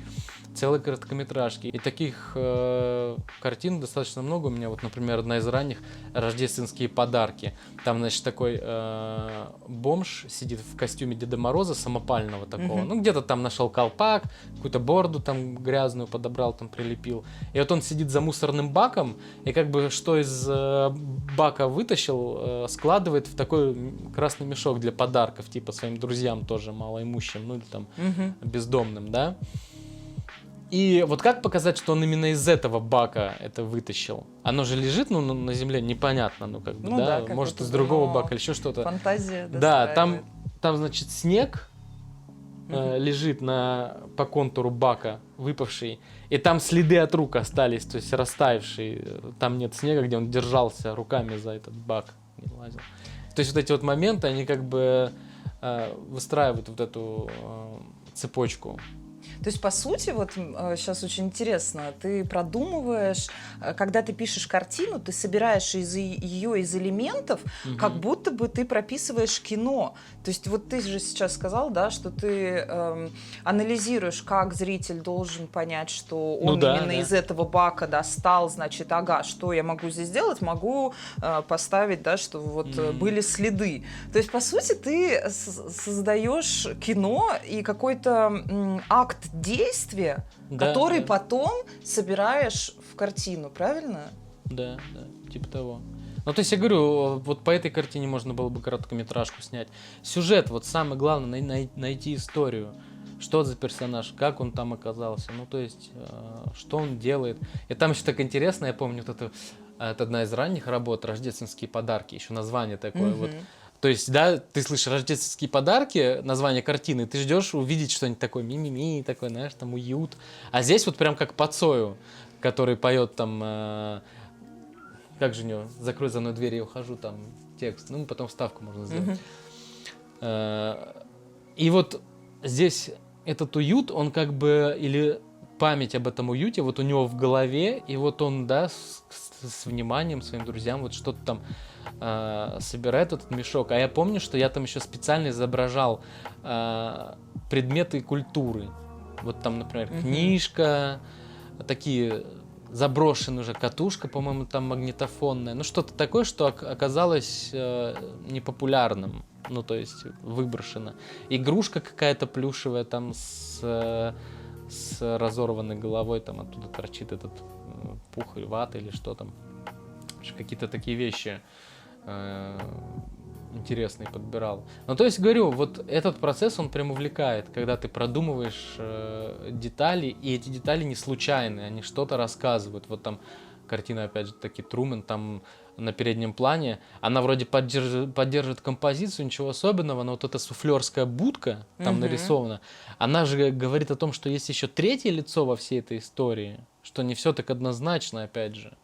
целой короткометражки. И таких картин достаточно много. У меня вот, например, одна из ранних «Рождественские подарки». Там, значит, такой бомж сидит в костюме Деда Мороза, самопального такого. Ну, где-то там нашел колпак, какую-то бороду там грязную подобрал, там прилепил. И вот он сидит за мусорным баком, и как бы что из бака вытащил, складывает в такой красный мешок для подарков, типа своим друзьям тоже малоимущим, ну или там бездомным, да. И вот как показать, что он именно из этого бака это вытащил? Оно же лежит, ну, на земле, непонятно, ну, как бы, да, может, из другого бака или еще что-то. Фантазия да, там, значит, снег лежит по контуру бака, выпавший, и там следы от рук остались, то есть растаявшие. Там нет снега, где он держался руками за этот бак, не лазил. То есть вот эти вот моменты, они как бы выстраивают вот эту цепочку То есть, по сути, вот сейчас очень интересно, ты продумываешь, когда ты пишешь картину, ты собираешь ее из элементов, как будто бы ты прописываешь кино. То есть, вот ты же сейчас сказал, да, что ты анализируешь, как зритель должен понять, что он именно из этого бака достал, значит, ага, что я могу здесь сделать? Могу поставить, да, что вот были следы. То есть, по сути, ты создаешь кино и какой-то акт действия, который потом собираешь в картину, правильно? Да, типа того. Ну, то есть я говорю, вот по этой картине можно было бы короткометражку снять. Сюжет, вот самое главное, найти историю. Что за персонаж, как он там оказался, ну, то есть, что он делает. И там еще так интересно, я помню, вот это одна из ранних работ, «Рождественские подарки», еще название такое вот. То есть, да, ты слышишь «Рождественские подарки», название картины, ты ждешь увидеть что-нибудь такое ми-ми-ми, такое, знаешь, там уют. А здесь вот прям как по Цою, который поет там, как же у него, «Закрой за мной дверь, я ухожу», там текст. Ну, потом вставку можно сделать. И вот здесь этот уют, он как бы, или память об этом уюте, вот у него в голове, и вот он, да, с вниманием своим друзьям вот что-то там собирает этот мешок. А я помню, что я там еще специально изображал предметы культуры. Вот там, например, книжка, такие заброшенная уже катушка, по-моему, там магнитофонная. Ну, что-то такое, что оказалось непопулярным. Ну, то есть выброшено. Игрушка какая-то плюшевая там с разорванной головой, там оттуда торчит этот пух или вата или что там. Какие-то такие вещи интересные подбирал. Ну, то есть, говорю, вот этот процесс, он прям увлекает, когда ты продумываешь детали, и эти детали не случайные, они что-то рассказывают. Вот там картина, опять же таки, Трумен, там на переднем плане, она вроде поддерживает композицию, ничего особенного, но вот эта суфлерская будка там нарисована, она же говорит о том, что есть еще третье лицо во всей этой истории, что не все так однозначно, опять же.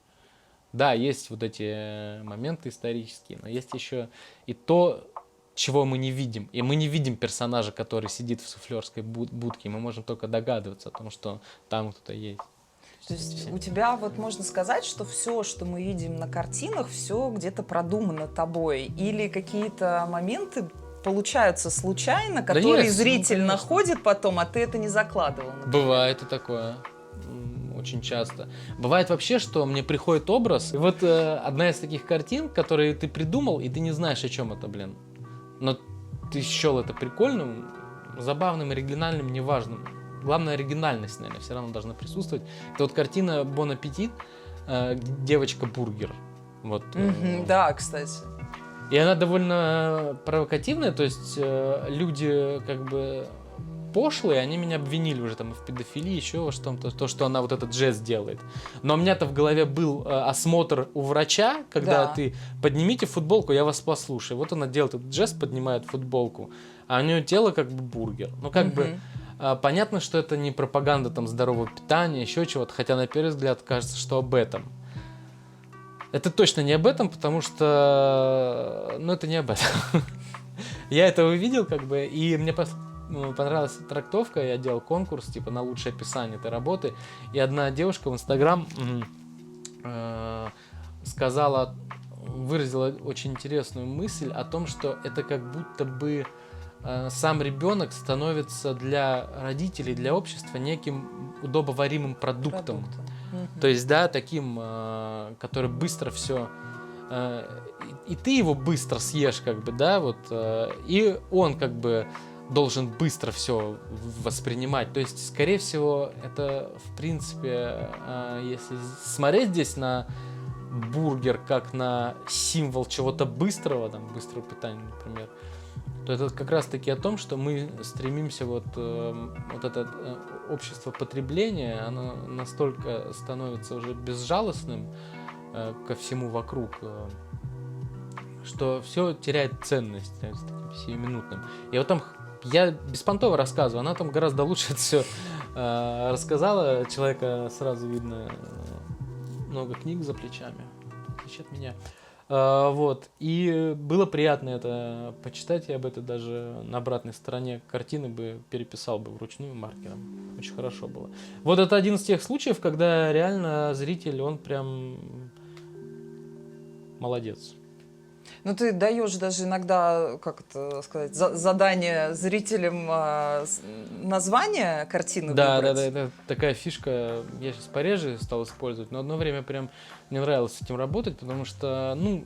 Да, есть вот эти моменты исторические, но есть еще и то, чего мы не видим. И мы не видим персонажа, который сидит в суфлерской будке. Мы можем только догадываться о том, что там кто-то есть. То есть у тебя вот можно сказать, что все, что мы видим на картинах, все где-то продумано тобой? Или какие-то моменты получаются случайно, которые зритель находит потом, а ты это не закладывал? Например? Бывает и такое. Очень часто. Бывает вообще, что мне приходит образ, и вот одна из таких картин, которые ты придумал, и ты не знаешь, о чем это, блин. Но ты счел это прикольным, забавным, оригинальным, неважным. Главное, оригинальность, наверное, все равно должна присутствовать. Это вот картина «Бон аппетит», «Девочка-бургер». Вот. Да, кстати. И она довольно провокативная, то есть люди как бы пошлые, они меня обвинили уже там в педофилии, еще во что-то, то, что она вот этот жест делает. Но у меня-то в голове был осмотр у врача, когда ты поднимите футболку, я вас послушаю. Вот она делает этот жест, поднимает футболку, а у нее тело как бы бургер. Ну как бы понятно, что это не пропаганда там здорового питания, еще чего-то, хотя на первый взгляд кажется, что об этом. Это точно не об этом, потому что, ну это не об этом. Я это увидел как бы, и мне понравилась трактовка, я делал конкурс типа на лучшее описание этой работы, и одна девушка в Инстаграм сказала, выразила очень интересную мысль о том, что это как будто бы сам ребенок становится для родителей, для общества неким удобоваримым продуктом. То есть, да, таким, который быстро все, и ты его быстро съешь, как бы, да, вот, и он как бы должен быстро все воспринимать. То есть, скорее всего, это, в принципе, если смотреть здесь на бургер как на символ чего-то быстрого, там, быстрого питания, например, то это как раз-таки о том, что мы стремимся вот это общество потребления, оно настолько становится уже безжалостным ко всему вокруг, что все теряет ценность, становится таким сиюминутным. И вот там я беспонтово рассказываю, она там гораздо лучше это все рассказала. Человека сразу видно, много книг за плечами, в отличие от меня. Вот. И было приятно это почитать. Я бы это даже на обратной стороне картины бы переписал бы вручную маркером. Очень хорошо было. Вот это один из тех случаев, когда реально зритель, он прям молодец. Ну, ты даешь даже иногда, как это сказать, задание зрителям название картины Да, выбрать. да, это такая фишка, я сейчас пореже стал использовать, но одно время прям мне нравилось с этим работать, потому что, ну,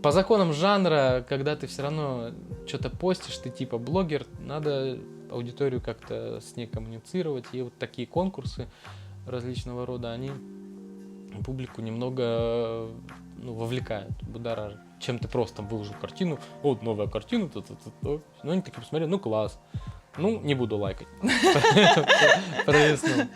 по законам жанра, когда ты все равно что-то постишь, ты типа блогер, надо аудиторию как-то с ней коммуницировать, и вот такие конкурсы различного рода, они публику немного, ну, вовлекают, будоражат. Чем ты просто там выложил картину, вот новая картина, ну они такие посмотрели, ну класс, ну не буду лайкать. Провеснул.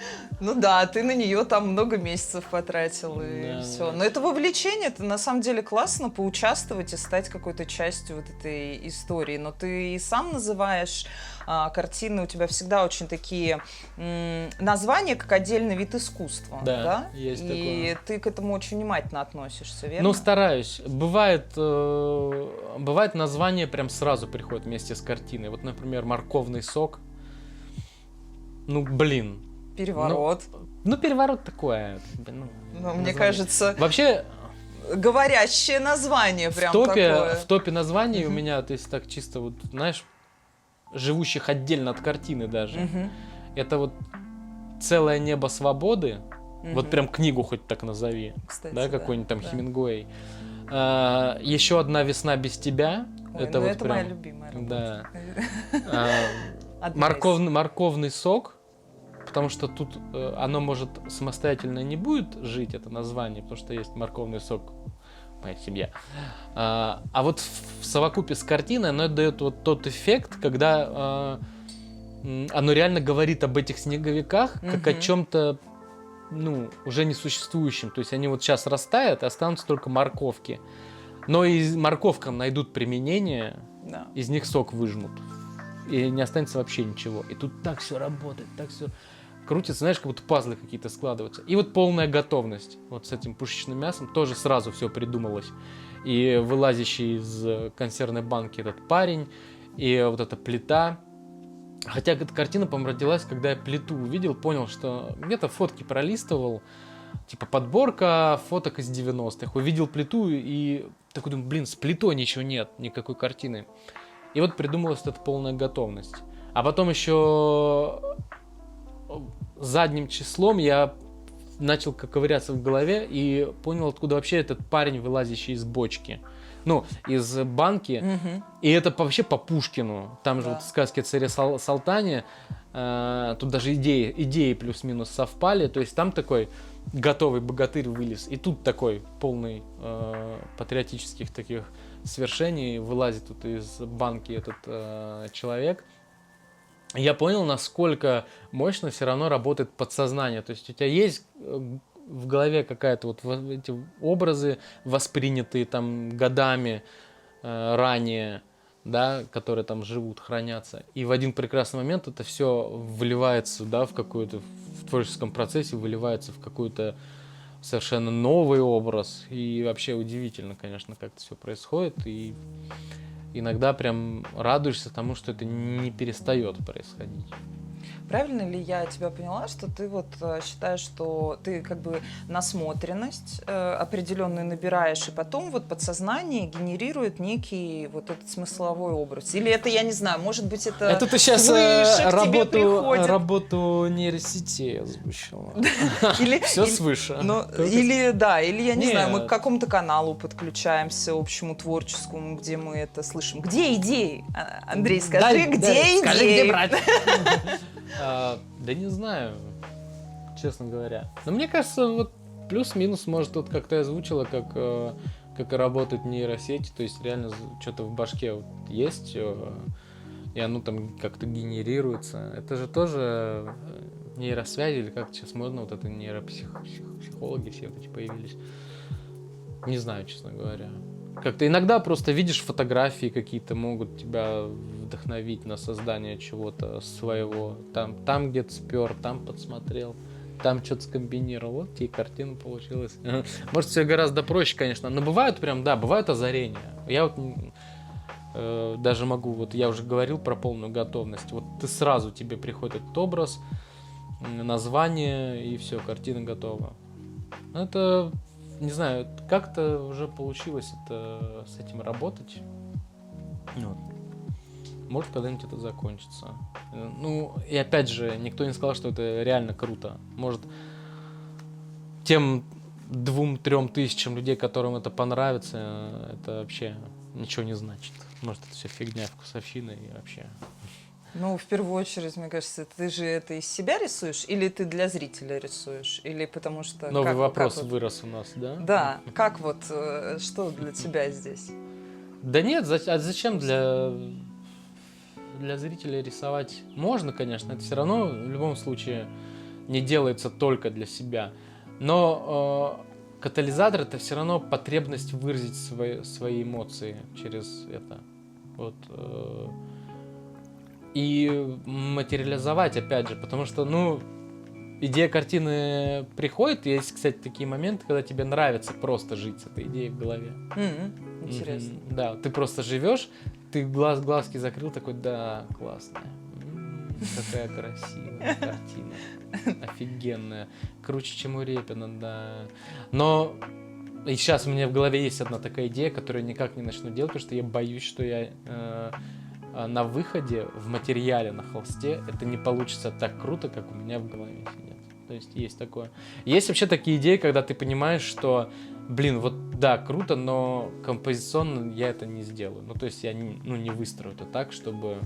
Ну да, ты на нее там много месяцев потратил и Да, все. да. Но это вовлечение, это на самом деле классно поучаствовать и стать какой-то частью вот этой истории. Но ты и сам называешь картины, у тебя всегда очень такие названия, как отдельный вид искусства. Да, Да? есть и такое. ты к этому очень внимательно относишься, верно? Ну, стараюсь. Бывает название прям сразу приходит вместе с картиной. Вот, например, морковный сок. Ну, блин. Переворот. Ну, переворот такое. Ну, мне название. кажется, Вообще, говорящее название в прям топе, такое. в топе названий у меня, то есть так чисто вот, знаешь, живущих отдельно от картины даже. Мгм. Это вот «Целое небо свободы». Вот Мгм. прям книгу хоть так назови. Кстати, Да, какой-нибудь там да. Хемингуэй. Еще одна весна без тебя. Ой, это ну вот это прям, моя любимая работа. да. Одна из. Морковный сок, потому что тут оно может самостоятельно не будет жить, это название, потому что есть морковный сок, моя семья. А вот в совокупе с картиной оно дает вот тот эффект, когда оно реально говорит об этих снеговиках, как о Мгм. чем-то, ну, уже несуществующем. То есть они вот сейчас растают, и останутся только морковки. Но и морковкам найдут применение, Да. из них сок выжмут. И не останется вообще ничего. И тут так все работает, так все крутится, знаешь, как будто пазлы какие-то складываются. И вот полная готовность. Вот с этим пушечным мясом тоже сразу все придумалось. И вылазящий из консервной банки этот парень, и вот эта плита. Хотя эта картина, по-моему, родилась, когда я плиту увидел, понял, что где-то фотки пролистывал, типа подборка фоток из 90-х. Увидел плиту и такой думаю, блин, с плитой ничего нет, никакой картины. И вот придумалась эта полная готовность. А потом еще задним числом я начал ковыряться в голове и понял, откуда вообще этот парень, вылазящий из бочки. Ну, из банки. Мгм. И это вообще по Пушкину. Там же Да. вот в сказке о царе Салтане тут даже идеи плюс-минус совпали. То есть там такой готовый богатырь вылез. И тут такой полный патриотических таких свершений вылазит тут из банки этот человек. Я понял, насколько мощно все равно работает подсознание. То есть у тебя есть в голове какая-то вот эти образы, воспринятые там годами ранее, да, которые там живут, хранятся. И в один прекрасный момент это все выливается, да, в какой-то, в творческом процессе выливается в какой-то совершенно новый образ. И вообще удивительно, конечно, как это все происходит. И иногда прям радуешься тому, что это не перестает происходить. Правильно ли я тебя поняла, что ты вот считаешь, что ты как бы насмотренность определенную набираешь, и потом вот подсознание генерирует некий вот этот смысловой образ? Или это, я не знаю, может быть, это ты сейчас свыше к тебе приходит? работу нейросетей озвучила. Или, Все или- свыше. ну, или, да, или, я не Нет. знаю, мы к какому-то каналу подключаемся, общему творческому, где мы это слышим. Где идеи? Андрей, скажи, где идеи? Скажи, где брать? Да не знаю, честно говоря. Но мне кажется, вот плюс-минус, может, вот как ты озвучила, как и работают нейросети, то есть реально что-то в башке вот есть, и оно там как-то генерируется. Это же тоже нейросвязи, или как сейчас модно, вот это нейропсихологи все вот эти появились. Не знаю, честно говоря. Как-то иногда просто видишь фотографии какие-то, могут тебя вдохновить на создание чего-то своего. Там где-то спер, там подсмотрел, там что-то скомбинировал, вот тебе картина получилась. Может, все гораздо проще, конечно, но бывают прям, да, бывают озарения. Я вот даже могу, вот я уже говорил про полную готовность, вот ты сразу, тебе приходит этот образ, название, и все, картина готова. Это, не знаю, как-то уже получилось это, с этим работать. Вот. Может, когда-нибудь это закончится. Ну, и опять же, никто не сказал, что это реально круто. Может, тем 2-3 тысячам людей, которым это понравится, это вообще ничего не значит. Может, это все фигня, вкусовщина и вообще... Ну, в первую очередь, мне кажется, ты же это из себя рисуешь, или ты для зрителя рисуешь, или потому что... Новый вопрос вот... вырос у нас, да? Да, как вот, что для тебя здесь? Да нет, а зачем для зрителя рисовать? Можно, конечно, это все равно в любом случае не делается только для себя. Но катализатор — это все равно потребность выразить свои эмоции через это. Вот... И материализовать, опять же, потому что, ну, идея картины приходит, есть, кстати, такие моменты, когда тебе нравится просто жить с этой идеей в голове. Интересно. Да, ты просто живешь, ты глазки закрыл, такой, да, классная, какая красивая картина, офигенная, круче, чем у Репина, да. Но и сейчас у меня в голове есть одна такая идея, которую я никак не начну делать, потому что я боюсь, что я... на выходе, в материале, на холсте, это не получится так круто, как у меня в голове сидит. То есть есть такое. Есть вообще такие идеи, когда ты понимаешь, что, блин, вот да, круто, но композиционно я это не сделаю. Ну, то есть я не выстрою это так, чтобы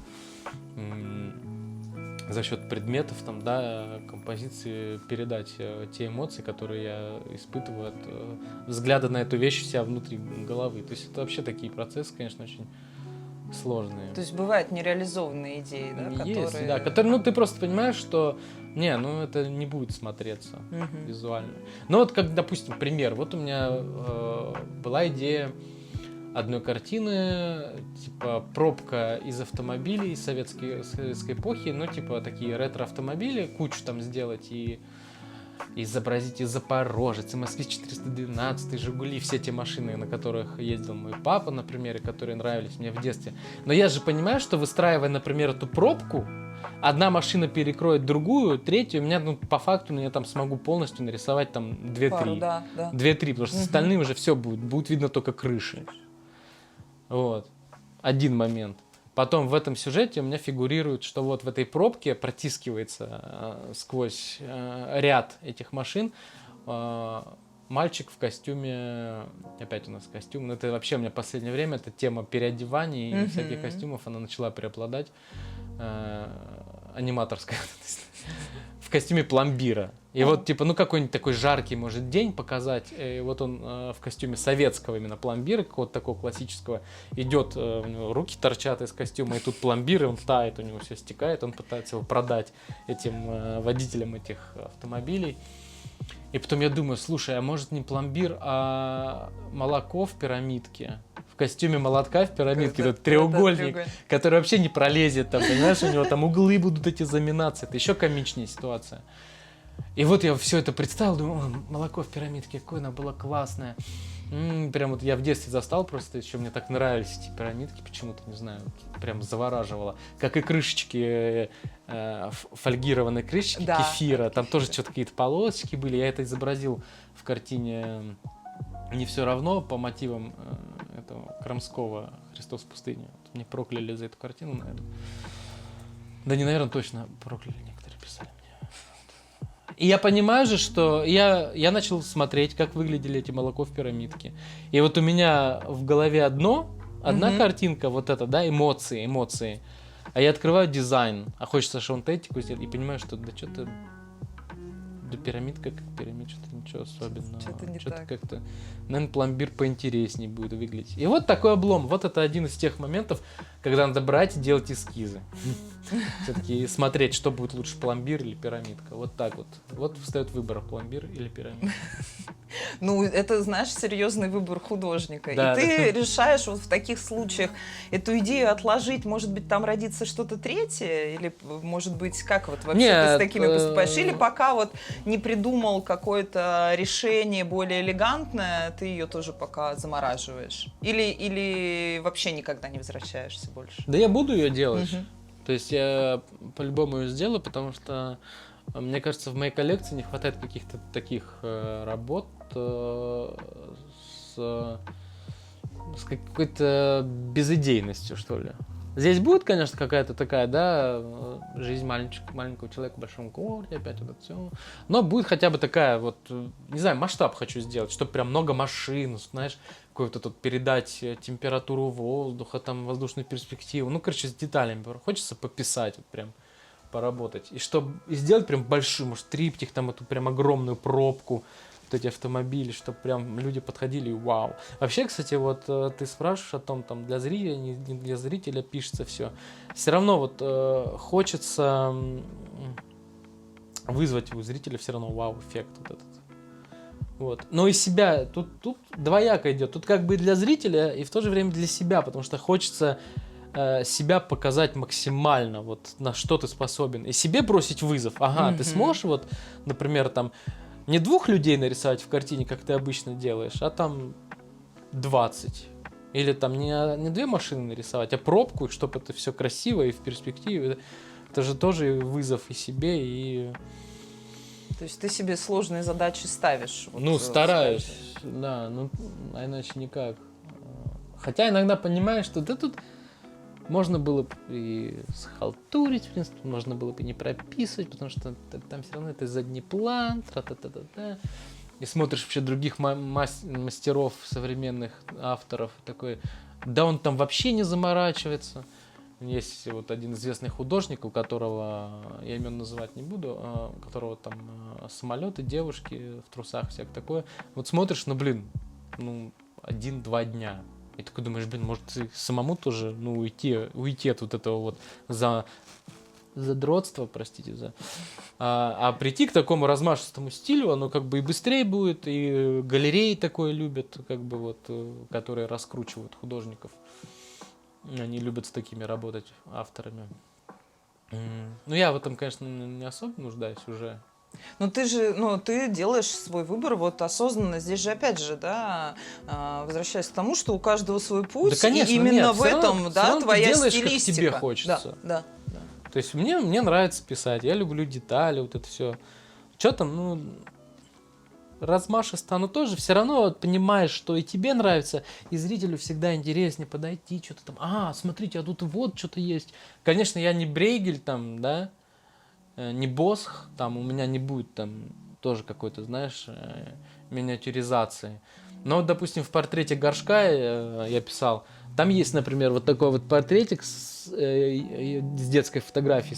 за счет предметов, там, да, композиции передать те эмоции, которые я испытываю от взгляда на эту вещь у себя внутри головы. То есть это вообще такие процессы, конечно, очень сложные. То есть бывают нереализованные идеи, да, есть, которые... да, которые, ну, ты просто понимаешь, что, это не будет смотреться визуально. Ну, вот, как, допустим, пример. Вот у меня была идея одной картины, типа, пробка из автомобилей советской эпохи, ну, типа, такие ретро-автомобили, кучу там сделать и изобразить и Запорожец, и Москвич-412, и Жигули, все те машины, на которых ездил мой папа, например, и которые нравились мне в детстве. Но я же понимаю, что выстраивая, например, эту пробку, одна машина перекроет другую, третью, у меня, по факту, я там смогу полностью нарисовать там 2-3. Да. 2-3, потому что с остальным уже все будет видно только крыши. Вот. Один момент. Потом в этом сюжете у меня фигурирует, что вот в этой пробке протискивается сквозь ряд этих машин мальчик в костюме, опять у нас костюм, но это вообще у меня в последнее время, эта тема переодеваний и всяких костюмов, она начала преобладать, аниматорская, в костюме пломбира. И вот, типа, какой-нибудь такой жаркий, может, день показать, и вот он в костюме советского именно пломбира, какого-то такого классического, идет, у него руки торчат из костюма, и тут пломбир, и он тает, у него все стекает, он пытается его продать этим водителям этих автомобилей. И потом я думаю, слушай, а может не пломбир, а молоко в пирамидке? В костюме молотка в пирамидке, этот треугольник, который вообще не пролезет, там, понимаешь, у него там углы будут эти заминаться, это еще комичнее ситуация. И вот я все это представил, думаю, молоко в пирамидке, какое оно было классное. Прям вот я в детстве застал, просто еще мне так нравились эти пирамидки, почему-то, не знаю, прям завораживало. Как и крышечки, фольгированные крышечки кефира, там тоже что-то какие-то полосочки были. Я это изобразил в картине «Не все равно» по мотивам этого Крамского «Христос в пустыне». Вот мне прокляли за эту картину, наверное. Да не, наверное, точно прокляли, некоторые писали мне. И я понимаю же, что я начал смотреть, как выглядели эти молоко в пирамидке. И вот у меня в голове одна картинка, вот это, да, эмоции. А я открываю дизайн, а хочется шаунтетику сделать, и понимаю, что да что-то... Да пирамидка как пирамид, что-то ничего особенного. Что-то не так. Как-то, наверное, пломбир поинтереснее будет выглядеть. И вот такой облом. Вот это один из тех моментов, когда надо брать и делать эскизы. Все-таки смотреть, что будет лучше, пломбир или пирамидка. Вот так вот. Вот встает выбор, пломбир или пирамидка. Ну, это, знаешь, серьезный выбор художника. Да, и ты решаешь вот в таких случаях эту идею отложить, может быть, там родится что-то третье, или, может быть, как вот вообще ты с такими поступаешь? Или пока вот не придумал какое-то решение более элегантное, ты ее тоже пока замораживаешь? Или вообще никогда не возвращаешься больше? Да я буду ее делать. Мгм. То есть я по-любому ее сделаю, потому что, мне кажется, в моей коллекции не хватает каких-то таких работ с какой-то безыдейностью, что ли. Здесь будет, конечно, какая-то такая, да, жизнь маленького человека в большом городе, опять вот это все. Но будет хотя бы такая вот, не знаю, масштаб хочу сделать, чтобы прям много машин, знаешь, какую-то тут передать температуру воздуха, там, воздушную перспективу. Ну, короче, с деталями. Хочется пописать, вот прям поработать. И чтобы и сделать прям большую, может, триптих, там, эту прям огромную пробку, вот эти автомобили, чтобы прям люди подходили и вау. Вообще, кстати, вот ты спрашиваешь о том, там, для зрителя, не для зрителя пишется все. Все равно вот хочется вызвать у зрителя все равно вау-эффект вот этот. Вот. Но и себя, тут двояко идет. Тут как бы и для зрителя, и в то же время для себя, потому что хочется себя показать максимально, вот на что ты способен. И себе бросить вызов. Ага, ты сможешь вот, например, там, не 2 людей нарисовать в картине, как ты обычно делаешь, а там 20. Или там не 2 машины нарисовать, а пробку, чтобы это все красиво и в перспективе. Это же тоже вызов и себе, и... То есть ты себе сложные задачи ставишь? Вот, Ну, стараюсь, скажем. да, ну, а иначе никак. Хотя иногда понимаешь, что да тут можно было бы и схалтурить, в принципе, можно было бы и не прописывать, потому что там все равно это задний план, тра-та-та-та-та. И смотришь вообще других мастеров, современных авторов, такой, да он там вообще не заморачивается. Есть вот один известный художник, у которого, я имен называть не буду, у которого там самолеты, девушки в трусах, всякое такое. Вот смотришь, ну блин, ну 1-2 дня. И такой думаешь, блин, может и самому тоже, ну, уйти от вот этого вот задротства, простите, а прийти к такому размашистому стилю, оно как бы и быстрее будет, и галереи такое любят, как бы вот, которые раскручивают художников. Они любят с такими работать авторами. Ну, я в этом, конечно, не особо нуждаюсь уже. Ну ты же, ну ты делаешь свой выбор вот осознанно. Здесь же опять же, да, возвращаясь к тому, что у каждого свой путь, Да, конечно, и именно нет, в этом, равно, да, твоя делаешь, стилистика. как тебе хочется. Да. То есть мне нравится писать, я люблю детали, вот это все. Что там, ну, размашисто, оно тоже все равно вот, понимаешь, что и тебе нравится, и зрителю всегда интереснее подойти, что-то там, смотрите, а тут вот что-то есть. Конечно, я не Брейгель там, да, не Босх, там у меня не будет там тоже какой-то, знаешь, миниатюризации. Но, вот, допустим, в портрете горшка я писал, там есть, например, вот такой вот портретик с детской фотографией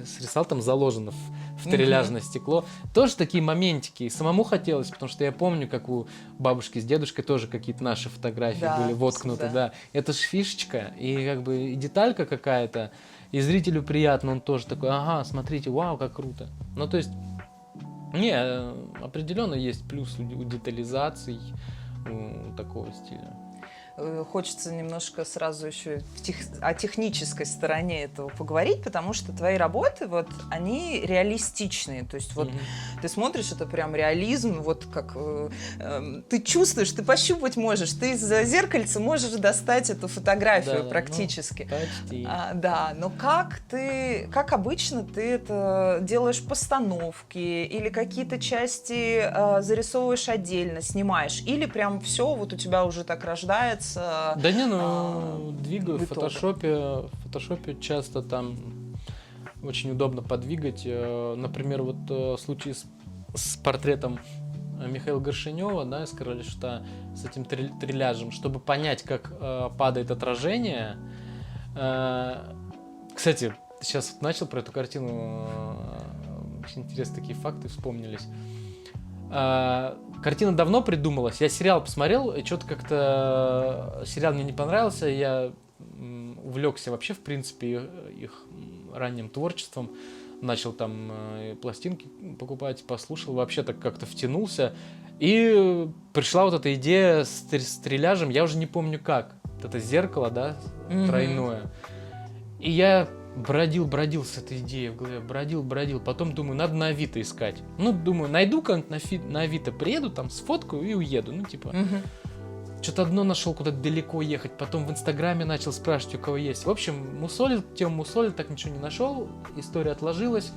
срисовал, там заложено в трильяжное стекло. Тоже такие моментики. И самому хотелось, потому что я помню, как у бабушки с дедушкой тоже какие-то наши фотографии были воткнуты. Да. Это ж фишечка, и как бы и деталька какая-то, и зрителю приятно, он тоже такой, смотрите, вау, как круто. Ну, то есть, определенно есть плюс у детализаций такого стиля. Хочется немножко сразу еще о технической стороне этого поговорить, потому что твои работы, вот, они реалистичные. То есть вот ты смотришь, это прям реализм, вот как ты чувствуешь, ты пощупать можешь, ты из-за зеркальца можешь достать эту фотографию практически. Ну, почти. Да, но как обычно ты это делаешь постановки или какие-то части зарисовываешь отдельно, снимаешь, или прям все вот у тебя уже так рождается? Да не, двигаю в фотошопе. В фотошопе часто там очень удобно подвигать. Например, вот в случае с портретом Михаила Горшенева, да, из «Короля Шута», с этим трильяжем, чтобы понять, как падает отражение. Кстати, сейчас начал про эту картину, очень интересные такие факты вспомнились. Картина давно придумалась. Я сериал посмотрел, и что-то как-то сериал мне не понравился. Я увлекся вообще, в принципе, их ранним творчеством. Начал там пластинки покупать, послушал, вообще так как-то втянулся. И пришла вот эта идея с трильяжем, я уже не помню как. Вот это зеркало, да, тройное. И я бродил с этой идеей в голове, бродил. Потом думаю, надо на Авито искать. Ну, думаю, найду кого-нибудь на Авито, приеду, там, сфоткаю и уеду. Ну, типа, что-то одно нашел, куда-то далеко ехать. Потом в Инстаграме начал спрашивать, у кого есть. В общем, мусолил, так ничего не нашел. История отложилась.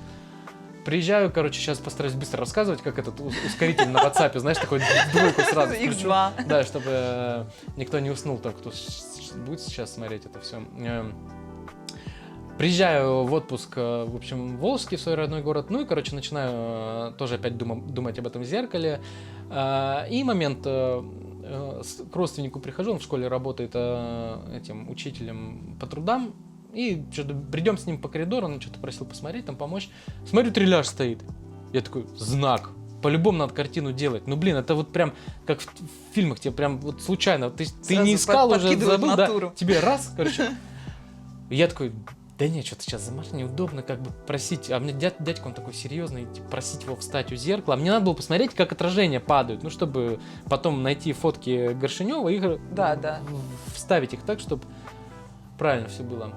Приезжаю, короче, сейчас постараюсь быстро рассказывать, как этот ускоритель на WhatsApp, знаешь, такой двойку сразу включу. X2. Да, чтобы никто не уснул, тот, кто будет сейчас смотреть это все. Приезжаю в отпуск, в общем, в Волжский, в свой родной город, ну и, короче, начинаю тоже опять думать об этом зеркале. И момент, к родственнику прихожу, он в школе работает этим учителем по трудам, и что-то придем с ним по коридору, он что-то просил посмотреть, там помочь. Смотрю, трильяж стоит. Я такой, знак. По-любому надо картину делать. Ну, блин, это вот прям как в фильмах, тебе прям вот случайно. Ты не искал уже, забыл, да? Тебе раз, короче. Я такой, да нет, что-то сейчас замашь, неудобно как бы просить. А мне дядька, он такой серьезный, типа, просить его встать у зеркала. А мне надо было посмотреть, как отражения падают. Ну, чтобы потом найти фотки Горшенева и вставить их так, чтобы правильно все было.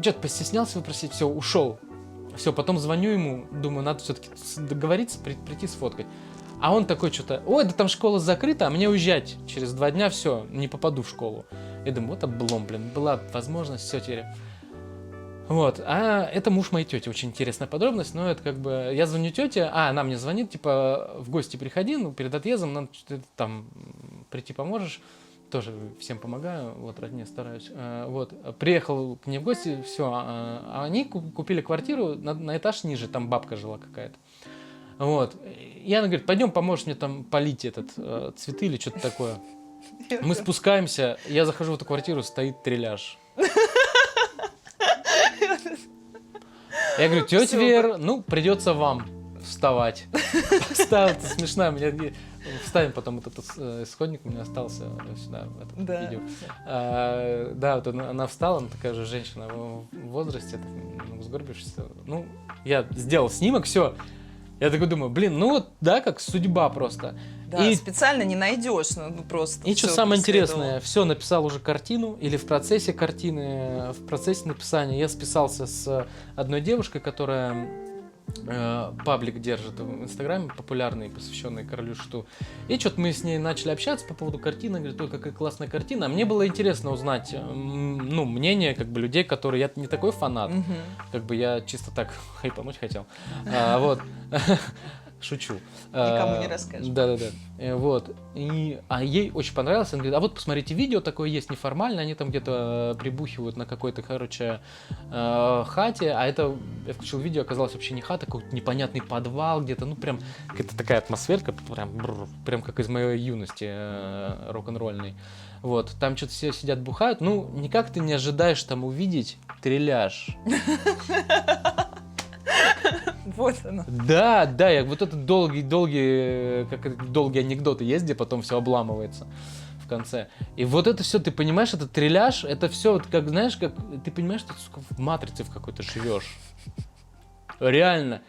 Что-то постеснялся выпросить, все, ушел. Все, потом звоню ему, думаю, надо все-таки договориться, прийти сфоткать. А он такой что-то, ой, да там школа закрыта, а мне уезжать. Через 2 дня все, не попаду в школу. Я думаю, вот облом, блин, была возможность, все теперь. Вот, а это муж моей тети, очень интересная подробность, но это как бы, я звоню тете, она мне звонит, типа, в гости приходи, ну, перед отъездом, надо что-то там прийти поможешь. Тоже всем помогаю, вот, родне стараюсь. Вот, приехал к ней в гости, все, они купили квартиру на этаж ниже, там бабка жила какая-то. Вот, и она говорит, пойдем, поможешь мне там полить цветы или что-то такое. Мы спускаемся, я захожу в эту квартиру, стоит трильяж. Я говорю, тетя Вера, ну, придется вам вставать. Поставил, это смешно, мне... Вставим потом этот исходник, у меня остался сюда, в этом видео. Да, вот она встала, она такая же женщина в возрасте, сгорбившаяся. Ну, я сделал снимок, все. Я такой думаю, блин, ну вот, да, как судьба просто. Да, и специально не найдешь, ну просто. И что самое интересное, все, написал уже картину, или в процессе картины, в процессе написания я списался с одной девушкой, которая... паблик держит в Инстаграме, популярный, посвященный королю Шуту. И что-то мы с ней начали общаться по поводу картины. Говорит, ой, какая классная картина. А мне было интересно узнать, ну, мнение, как бы, людей, которые... Я не такой фанат. Как бы я чисто так хайпануть хотел. Вот. Шучу. Никому не расскажешь. Да. Вот. А ей очень понравилось. Она говорит, а вот посмотрите, видео такое есть неформально. Они там где-то прибухивают на какой-то, короче, хате. А это, я включил видео, оказалось вообще не хата, какой-то непонятный подвал где-то. Ну, прям какая-то такая атмосферка, прям как из моей юности рок-н-ролльной. Вот. Там что-то все сидят, бухают. Ну, никак ты не ожидаешь там увидеть трильяж. Вот оно. Да, вот этот долгие анекдоты есть, где потом все обламывается в конце. И вот это все, ты понимаешь, это трильяж, это все вот как, знаешь, как ты понимаешь, что ты, сука, в матрице в какой-то живешь. Реально.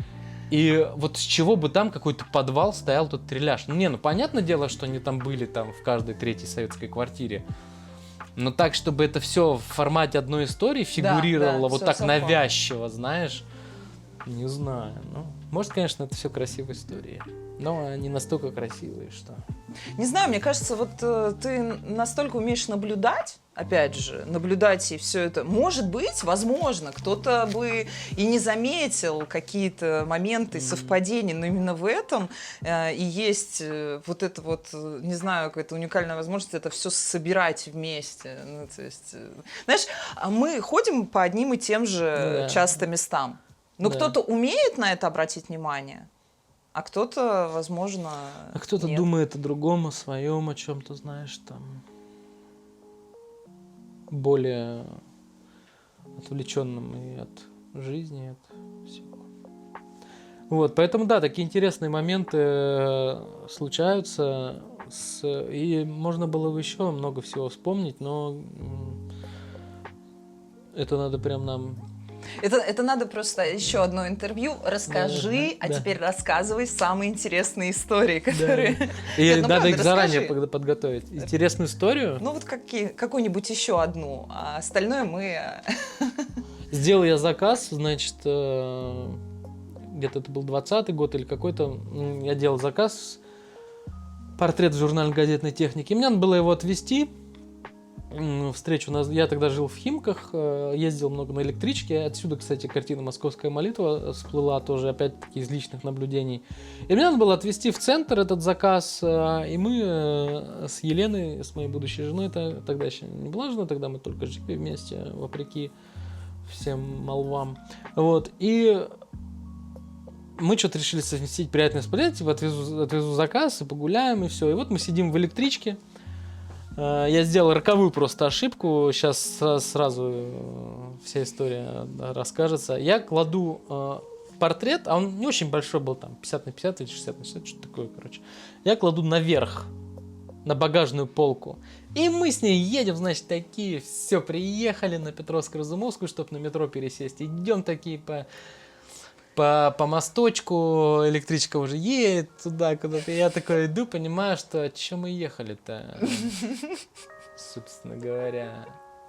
И вот с чего бы там какой-то подвал стоял тут трильяж. Ну, понятное дело, что они там были там в каждой третьей советской квартире. Но так, чтобы это все в формате одной истории фигурировало, вот так навязчиво, знаешь. Не знаю. Ну, может, конечно, это все красивые истории, но они настолько красивые, что... Не знаю, мне кажется, вот ты настолько умеешь наблюдать, опять же, наблюдать и все это. Может быть, возможно, кто-то бы и не заметил какие-то моменты совпадений, но именно в этом и есть вот это вот, не знаю, какая-то уникальная возможность это все собирать вместе. Ну, то есть, знаешь, мы ходим по одним и тем же часто местам. Но кто-то умеет на это обратить внимание, а кто-то, возможно, а кто-то нет. думает о другом, о своем, о чем-то, знаешь, там, более отвлеченном и от жизни, от всего. Вот, поэтому, да, такие интересные моменты случаются, и можно было бы еще много всего вспомнить, но это надо прям нам... Это надо просто еще одно интервью. Расскажи, теперь рассказывай самые интересные истории, которые... Да. И надо их заранее подготовить. Интересную историю? Ну вот какую-нибудь еще одну, а остальное мы... Сделал я заказ, значит, где-то это был 20-й год или какой-то, я делал заказ, портрет в журнально-газетной технике. И мне надо было его отвезти. Встречу я тогда жил в Химках, ездил много на электричке. Отсюда, кстати, картина «Московская молитва» всплыла тоже, опять-таки, из личных наблюдений. И мне надо было отвезти в центр этот заказ. И мы с Еленой, с моей будущей женой, тогда еще не была жена, тогда мы только жили вместе, вопреки всем молвам. Вот. И мы что-то решили совместить приятное с полезным, типа отвезу заказ и погуляем, и все. И вот мы сидим в электричке. Я сделал роковую просто ошибку. Сейчас сразу вся история расскажется. Я кладу портрет, а он не очень большой был, там 50 на 50 или 60 на 60, что-то такое, короче. Я кладу наверх, на багажную полку. И мы с ней едем, значит, такие, все, приехали на Петровско-Разумовскую, чтобы на метро пересесть. Идем такие по мосточку, электричка уже едет туда куда-то. Я такой иду, понимаю, что чем мы ехали-то, собственно говоря.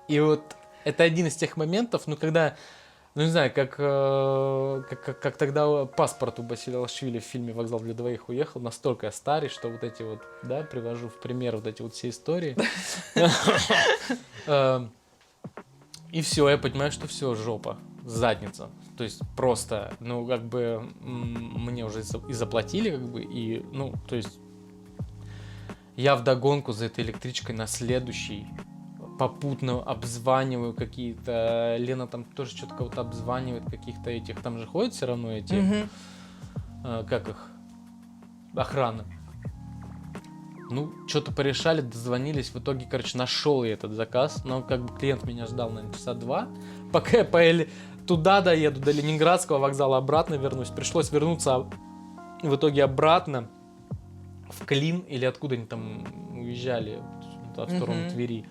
И вот это один из тех моментов, когда, не знаю, как тогда паспорт у Басилия Алашвили в фильме «Вокзал для двоих» уехал, настолько я старый, что вот эти вот, да, привожу в пример вот эти вот все истории. И все, я понимаю, что все, жопа, задница. То есть просто, мне уже и заплатили, и, то есть я вдогонку за этой электричкой на следующий попутно обзваниваю какие-то, Лена там тоже что-то кого-то обзванивает, каких-то этих, там же ходят все равно эти, как их, охрана. Что-то порешали, дозвонились, в итоге, нашел я этот заказ, но клиент меня ждал, наверное, часа 2, пока я туда доеду, до Ленинградского вокзала, обратно вернусь. Пришлось вернуться в итоге обратно в Клин, или откуда они там уезжали, в сторону Твери.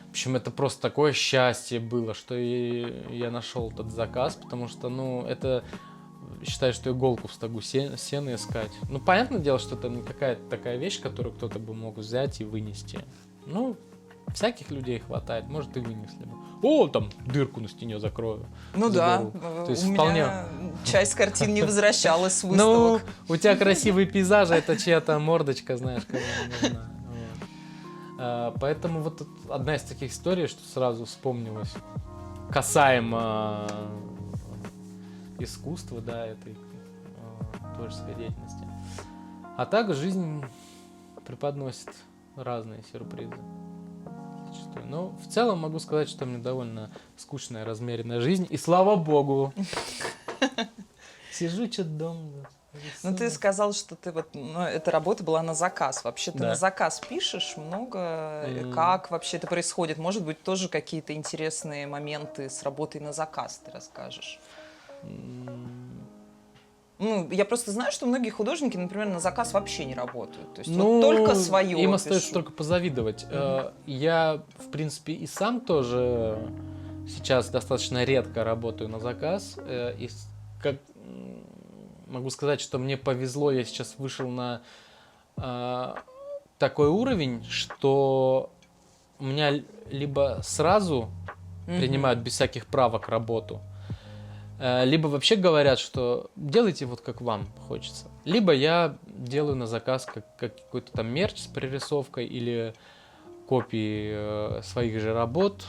В общем, это просто такое счастье было, что я нашел этот заказ, потому что, это, считай, что иголку в стогу сена искать. Понятное дело, что это не какая-то такая вещь, которую кто-то бы мог взять и вынести. Всяких людей хватает, может, и вынесли бы. Там дырку на стене закрою. Да, то есть у меня часть картин не возвращалась с выставок. У тебя красивые пейзажи, это чья-то мордочка, знаешь, кого нужна. Поэтому вот одна из таких историй, что сразу вспомнилось, касаемо искусства, да, этой творческой деятельности. А так жизнь преподносит разные сюрпризы. Но в целом могу сказать, что мне довольно скучная, размеренная жизнь. И слава богу. Сижу что-то дома. Ты сказал, что ты эта работа была на заказ. Вообще ты на заказ пишешь много? Как вообще это происходит? Может быть, тоже какие-то интересные моменты с работой на заказ ты расскажешь? Я просто знаю, что многие художники, например, на заказ вообще не работают. То есть только свое. Им остается только позавидовать. Я, в принципе, и сам тоже сейчас достаточно редко работаю на заказ. И могу сказать, что мне повезло, я сейчас вышел на такой уровень, что у меня либо сразу принимают без всяких правок работу, либо вообще говорят, что делайте вот как вам хочется. Либо я делаю на заказ какой-то там мерч с пририсовкой или копии своих же работ,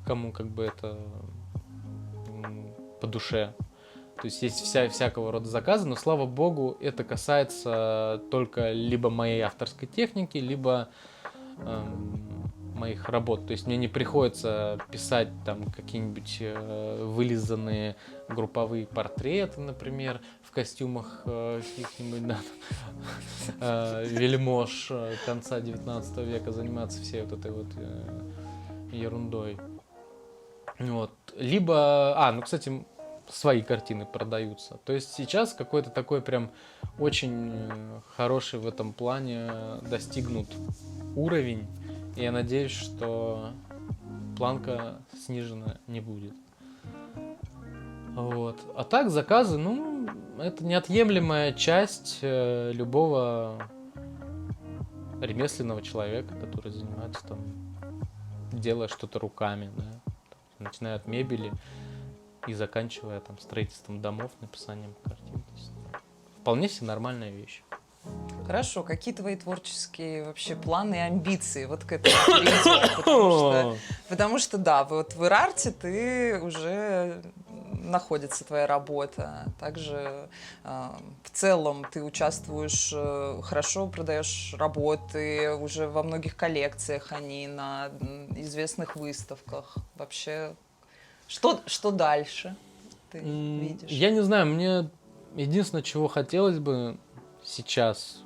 кому это по душе. То есть есть всякого рода заказы, но, слава богу, это касается только либо моей авторской техники, либо моих работ. То есть мне не приходится писать там какие-нибудь вылизанные групповые портреты, например, в костюмах каких-нибудь вельмож конца 19 века, заниматься всей вот этой вот ерундой. Либо, кстати, свои картины продаются. То есть сейчас какой-то такой прям очень хороший в этом плане достигнут уровень. И я надеюсь, что планка снижена не будет. А так заказы, это неотъемлемая часть любого ремесленного человека, который занимается делая что-то руками, да? Начиная от мебели, и заканчивая там строительством домов, написанием картин. То есть, вполне себе нормальная вещь. Хорошо, какие твои творческие вообще планы и амбиции вот к этому перейдем? Потому что, да, вот в Ирарте ты уже находится твоя работа. Также в целом ты участвуешь, хорошо продаешь работы, уже во многих коллекциях они, на известных выставках. Вообще, что дальше ты видишь? Я не знаю, мне единственное, чего хотелось бы сейчас,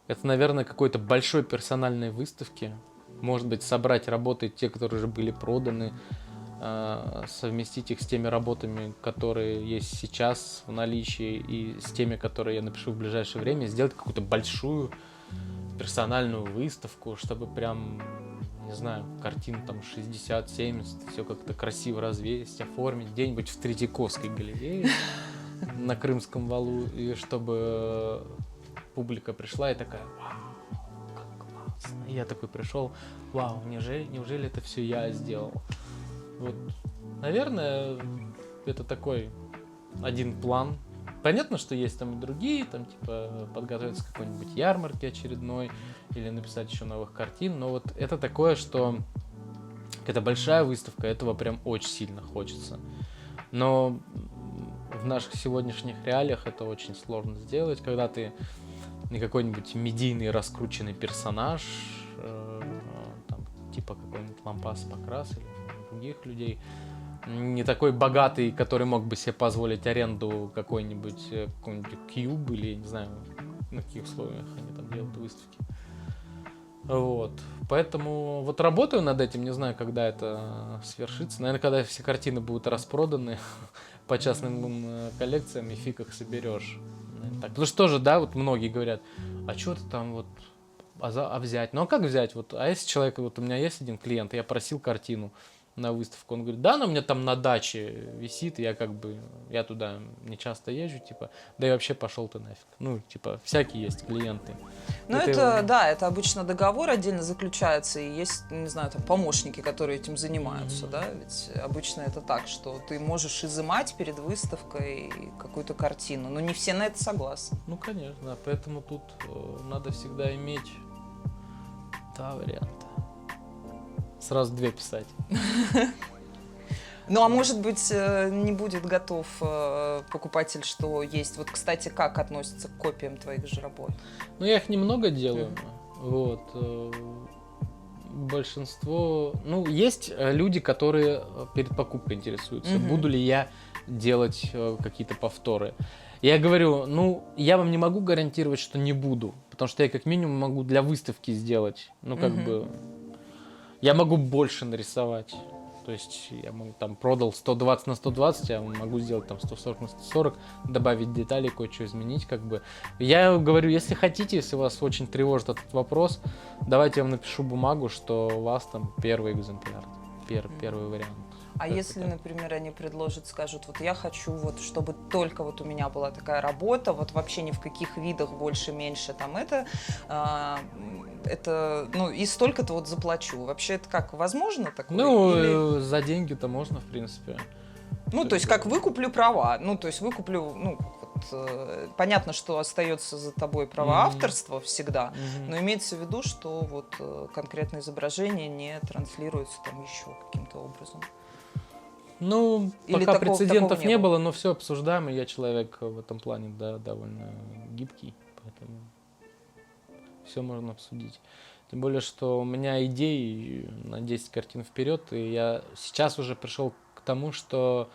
это, наверное, какой-то большой персональной выставки. Может быть, собрать работы, те, которые уже были проданы, совместить их с теми работами, которые есть сейчас в наличии, и с теми, которые я напишу в ближайшее время, сделать какую-то большую персональную выставку, чтобы прям, не знаю, картин там 60-70, все как-то красиво развесить, оформить где-нибудь в Третьяковской галерее на Крымском валу, и чтобы публика пришла и такая: вау, как классно. И я такой пришел: вау, неужели это все я сделал? Вот, наверное, это такой один план. Понятно, что есть там и другие, там типа подготовиться к какой-нибудь ярмарке очередной или написать еще новых картин, но вот это такое, что это большая выставка, этого прям очень сильно хочется. Но в наших сегодняшних реалиях это очень сложно сделать, когда ты не какой-нибудь медийный раскрученный персонаж, там, типа какой-нибудь Лампас Покрас или других людей, не такой богатый, который мог бы себе позволить аренду какой-нибудь Cube или, не знаю, на каких условиях они там делают выставки. Вот. Поэтому вот работаю над этим, не знаю, когда это свершится. Наверное, когда все картины будут распроданы по частным коллекциям, и фиг их соберешь. Так. Потому что тоже, да, вот многие говорят: а что ты там вот, а взять? Ну а как взять? Вот, а если человек, вот у меня есть один клиент, я просил картину на выставку, он говорит: да, она у меня там на даче висит, и я туда не часто езжу, типа, да и вообще пошел ты нафиг. Ну, типа, всякие есть клиенты. Ну, это обычно договор отдельно заключается, и есть, не знаю, там помощники, которые этим занимаются, да, ведь обычно это так, что ты можешь изымать перед выставкой какую-то картину, но не все на это согласны. Ну, конечно, да, поэтому тут надо всегда иметь два варианта. Сразу две писать. Ну, а может быть, не будет готов покупатель, что есть. Вот, кстати, как относится к копиям твоих же работ? Ну, я их немного делаю. Вот. Большинство... Ну, есть люди, которые перед покупкой интересуются. Буду ли я делать какие-то повторы. Я говорю: ну, я вам не могу гарантировать, что не буду. Потому что я как минимум могу для выставки сделать. Ну, как бы... Я могу больше нарисовать. То есть я там продал 120 на 120, я могу сделать там 140 на 140, добавить детали, кое-что изменить, как бы. Я говорю: если хотите, если вас очень тревожит этот вопрос, давайте я вам напишу бумагу, что у вас там первый экземпляр, первый вариант. А это если, так. Например, они предложат, скажут: вот я хочу, вот, чтобы только вот у меня была такая работа, вот вообще ни в каких видах больше-меньше там это, ну, и столько-то вот заплачу. Вообще это как, возможно такое? Ну, Или... за деньги-то можно, в принципе. Ну, то есть как выкуплю права, ну, то есть выкуплю, ну, вот, понятно, что остается за тобой право авторства всегда, но имеется в виду, что вот конкретное изображение не транслируется там еще каким-то образом. Ну, или пока такого прецедентов не было, но все обсуждаем, и я человек в этом плане, да, довольно гибкий, поэтому все можно обсудить. Тем более, что у меня идеи на 10 картин вперед, и я сейчас уже пришел к тому, что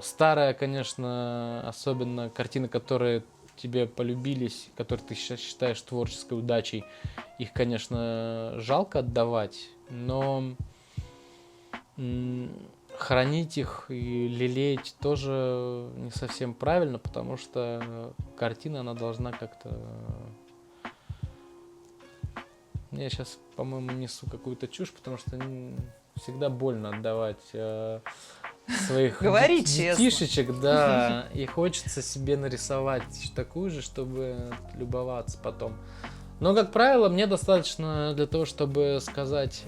старая, конечно, особенно картины, которые тебе полюбились, которые ты сейчас считаешь творческой удачей, их, конечно, жалко отдавать, но хранить их и лелеять тоже не совсем правильно, потому что картина, она должна как-то... Я сейчас, по-моему, несу какую-то чушь, потому что всегда больно отдавать своих детишечек, да, и хочется себе нарисовать такую же, чтобы любоваться потом. Но, как правило, мне достаточно для того, чтобы сказать: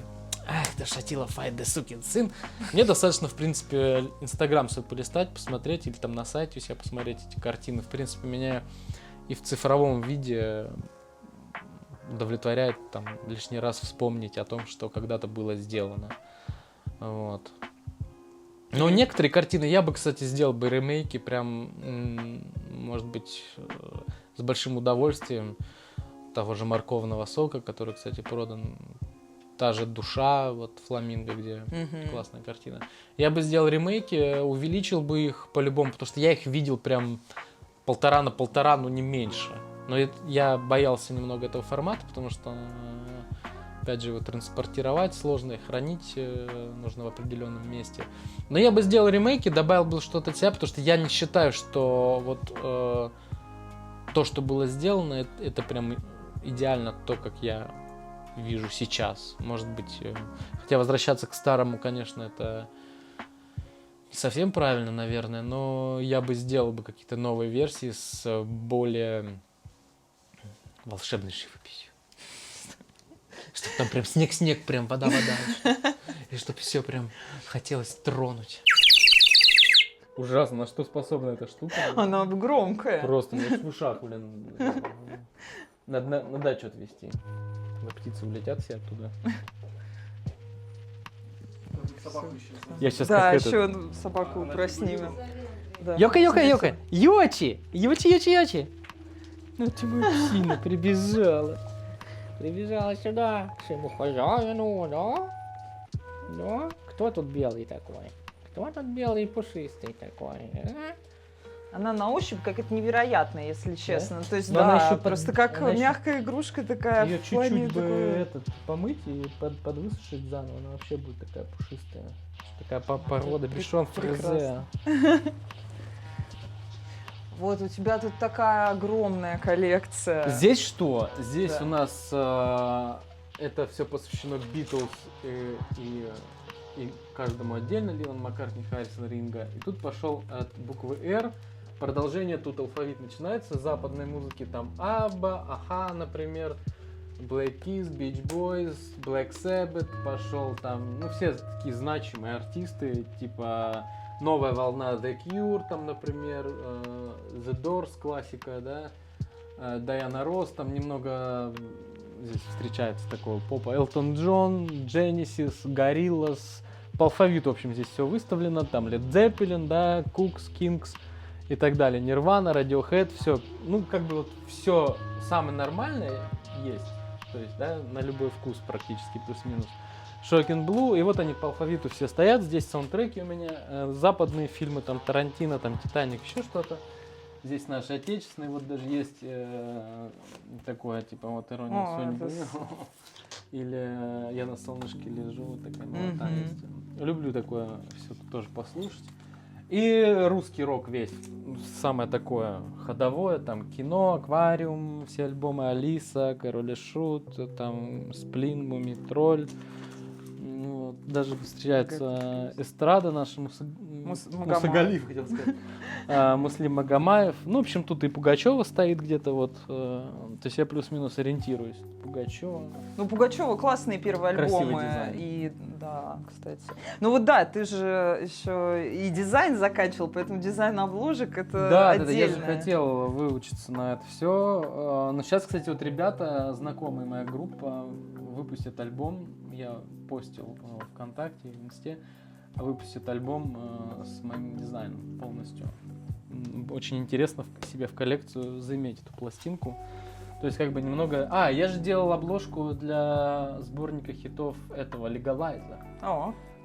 Ах, ты Шатилов, ай, да сукин сын. Мне достаточно, в принципе, Инстаграм свой полистать, посмотреть, или там на сайте у себя посмотреть эти картины. В принципе, меня и в цифровом виде удовлетворяет там лишний раз вспомнить о том, что когда-то было сделано. Вот. Но некоторые картины я бы, кстати, сделал бы ремейки прям, может быть, с большим удовольствием того же морковного сока, который, кстати, продан. Та же «Душа», вот «Фламинго», где классная картина. Я бы сделал ремейки, увеличил бы их по-любому, потому что я их видел прям 1,5 на 1,5, ну не меньше. Но я боялся немного этого формата, потому что, опять же, его транспортировать сложно и хранить нужно в определенном месте. Но я бы сделал ремейки, добавил бы что-то от себя, потому что я не считаю, что вот то, что было сделано, это прям идеально то, как я вижу сейчас. Может быть, хотя возвращаться к старому, конечно, это не совсем правильно, наверное, но я бы сделал бы какие-то новые версии с более волшебной живописью. Чтобы там прям снег-снег, прям вода-вода. И чтобы все прям хотелось тронуть. Ужасно, на что способна эта штука? Она громкая. Просто, мне в ушах, блин. Надо на дачу отвезти. Птицы улетят все оттуда. Я сейчас да, как еще этот... собаку проснимем. Да. Йока-йока-йока! Йочи! Йочи-йочи-йочи! Ну ты моя псина прибежала. Прибежала сюда, к своему хозяину, да? Да? Кто тут белый такой? Кто тут белый и пушистый такой? А? Она на ощупь какая-то невероятная, если честно. Да? То есть, но да, просто как мягкая игрушка такая. Ее чуть-чуть бы помыть и подвысушить заново, она вообще будет такая пушистая. Такая порода бишон фризе. Вот у тебя тут такая огромная коллекция. Здесь что? Здесь да. у нас это все посвящено Битлз и каждому отдельно, Леннон, Маккартни, Харрисон, Ринго. И тут пошел от буквы «Р». Продолжение, тут алфавит начинается, с западной музыки, там Абба, Аха, например, Black Keys, Beach Boys, Black Sabbath, пошел там, ну, все такие значимые артисты, типа новая волна The Cure, там, например, The Doors, классика, да, Дайана Росс, там немного здесь встречается такого попа, Элтон Джон, Genesis, Gorillaz, по алфавиту, в общем, здесь все выставлено, там Led Zeppelin, да, Cooks, Kings и так далее, Nirvana, Radiohead, все, ну, как бы вот все самое нормальное есть, то есть, да, на любой вкус практически, плюс-минус. Shocking Blue, и вот они по алфавиту все стоят, здесь саундтреки у меня, западные фильмы, там, Тарантино, там, Титаник, еще что-то. Здесь наши отечественные, вот даже есть такое, типа, вот «Ирония судьбы», или «Я на солнышке лежу», вот такая молота есть. Люблю такое все тоже послушать. И русский рок весь, самое такое ходовое, там кино, Аквариум, все альбомы Алиса, Король и Шут, там Сплин, Мумий Тролль. Ну, даже встречается эстрада наша, Мусагалиев, хотел сказать, Муслим Магомаев. Ну, в общем, тут и Пугачева стоит где-то вот, то есть я плюс-минус ориентируюсь. Пугачева. Ну, Пугачева классные первые альбомы. И да, кстати. Ну вот да, ты же еще и дизайн заканчивал, поэтому дизайн обложек это отдельно. Да, я же хотел выучиться на это все. Но сейчас, кстати, вот ребята, знакомые, моя группа, выпустят альбом. Я постил в ВКонтакте, в Инсте. Выпустит альбом с моим дизайном полностью. Очень интересно себе в коллекцию заиметь эту пластинку. То есть как бы немного... я же делал обложку для сборника хитов этого Легалайза.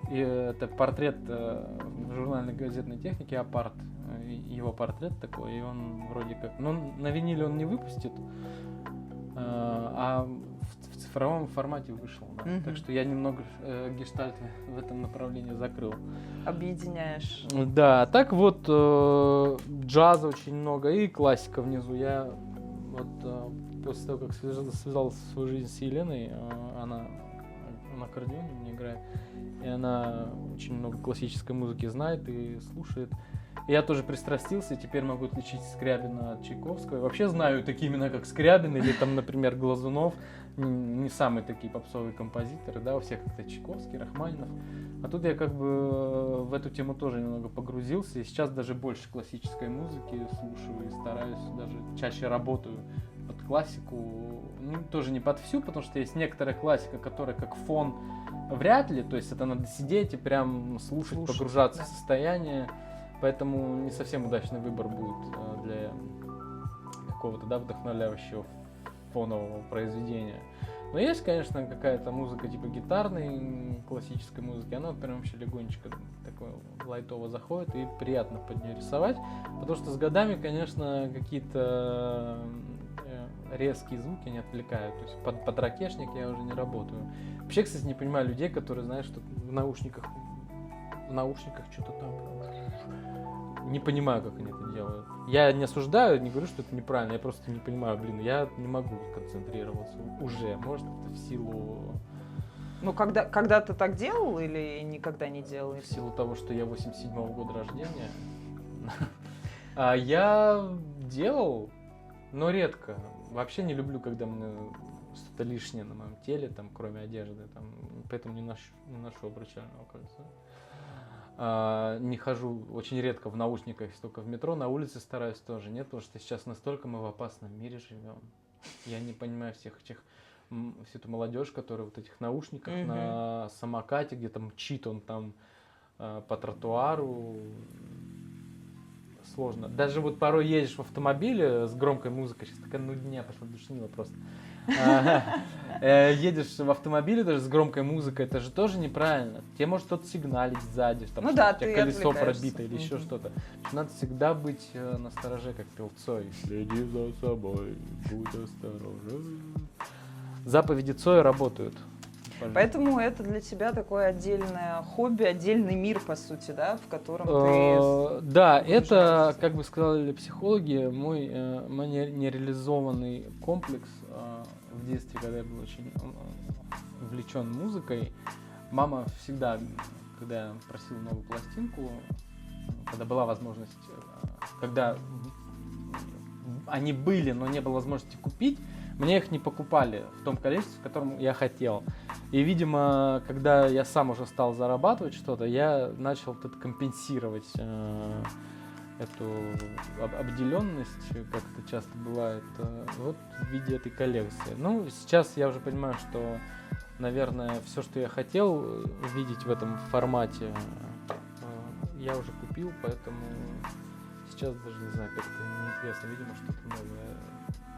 И это портрет в журнальной газетной технике «Апарт». Его портрет такой, и он вроде как... Ну, на виниле он не выпустит, а в цифровом формате вышел. Да. Так что я немного гештальт в этом направлении закрыл. Объединяешь. Да, так вот джаза очень много и классика внизу. Я вот после того, как связал свою жизнь с Еленой, она на аккордеоне мне играет, и она очень много классической музыки знает и слушает. Я тоже пристрастился, и теперь могу отличить Скрябина от Чайковского. И вообще знаю такие имена, как Скрябин или там, например, Глазунов. не самые такие попсовые композиторы, да, у всех как-то Чайковский, Рахманинов. А тут я как бы в эту тему тоже немного погрузился, и сейчас даже больше классической музыки слушаю и стараюсь, даже чаще работаю под классику, ну, тоже не под всю, потому что есть некоторая классика, которая как фон вряд ли, то есть это надо сидеть и прям слушать, погружаться, да, в состояние, поэтому не совсем удачный выбор будет для какого-то, да, вдохновляющего фонового произведения. Но есть, конечно, какая-то музыка типа гитарной, классической музыки, она вот прям вообще легонечко такое лайтово заходит, и приятно под нее рисовать, потому что с годами, конечно, какие-то резкие звуки не отвлекают, то есть под ракешник я уже не работаю. Вообще, кстати, не понимаю людей, которые, знаешь, что в наушниках что-то там. Не понимаю, как они это делают. Я не осуждаю, не говорю, что это неправильно, я просто не понимаю, я не могу концентрироваться уже, может, это в силу... Ну, когда ты так делал или никогда не делал? В силу того, что я 87-го года рождения. Я делал, но редко. Вообще не люблю, когда мне что-то лишнее на моем теле, там, кроме одежды, там, поэтому не ношу обручального кольца. Не хожу очень редко в наушниках, только в метро, на улице стараюсь тоже. Нет, потому что сейчас настолько мы в опасном мире живем. Я не понимаю всю эту молодежь, которая в вот этих наушниках на самокате, где там мчит он там по тротуару. Сложно. Даже вот порой едешь в автомобиле с громкой музыкой, сейчас такая нудня пошла, душнила просто. Едешь в автомобиле даже с громкой музыкой, это же тоже неправильно. Тебе может кто-то сигналить сзади, там, ну что да, у тебя колесо пробито или еще что-то. Надо всегда быть настороже, как пел Цой. Следи за собой, будь осторожен. Заповеди Цоя работают. Поэтому это для тебя такое отдельное хобби, отдельный мир, по сути, да, в котором ты... Да, это, как бы сказали психологи, мой нереализованный комплекс в детстве, когда я был очень увлечен музыкой. Мама всегда, когда я просил новую пластинку, когда была возможность, когда они были, но не было возможности купить, мне их не покупали в том количестве, в котором я хотел. И, видимо, когда я сам уже стал зарабатывать что-то, я начал вот это компенсировать эту обделенность, как это часто бывает, вот в виде этой коллекции. Ну, сейчас я уже понимаю, что, наверное, все, что я хотел видеть в этом формате, я уже купил, поэтому сейчас даже, не знаю, как-то неинтересно, видимо, что-то новое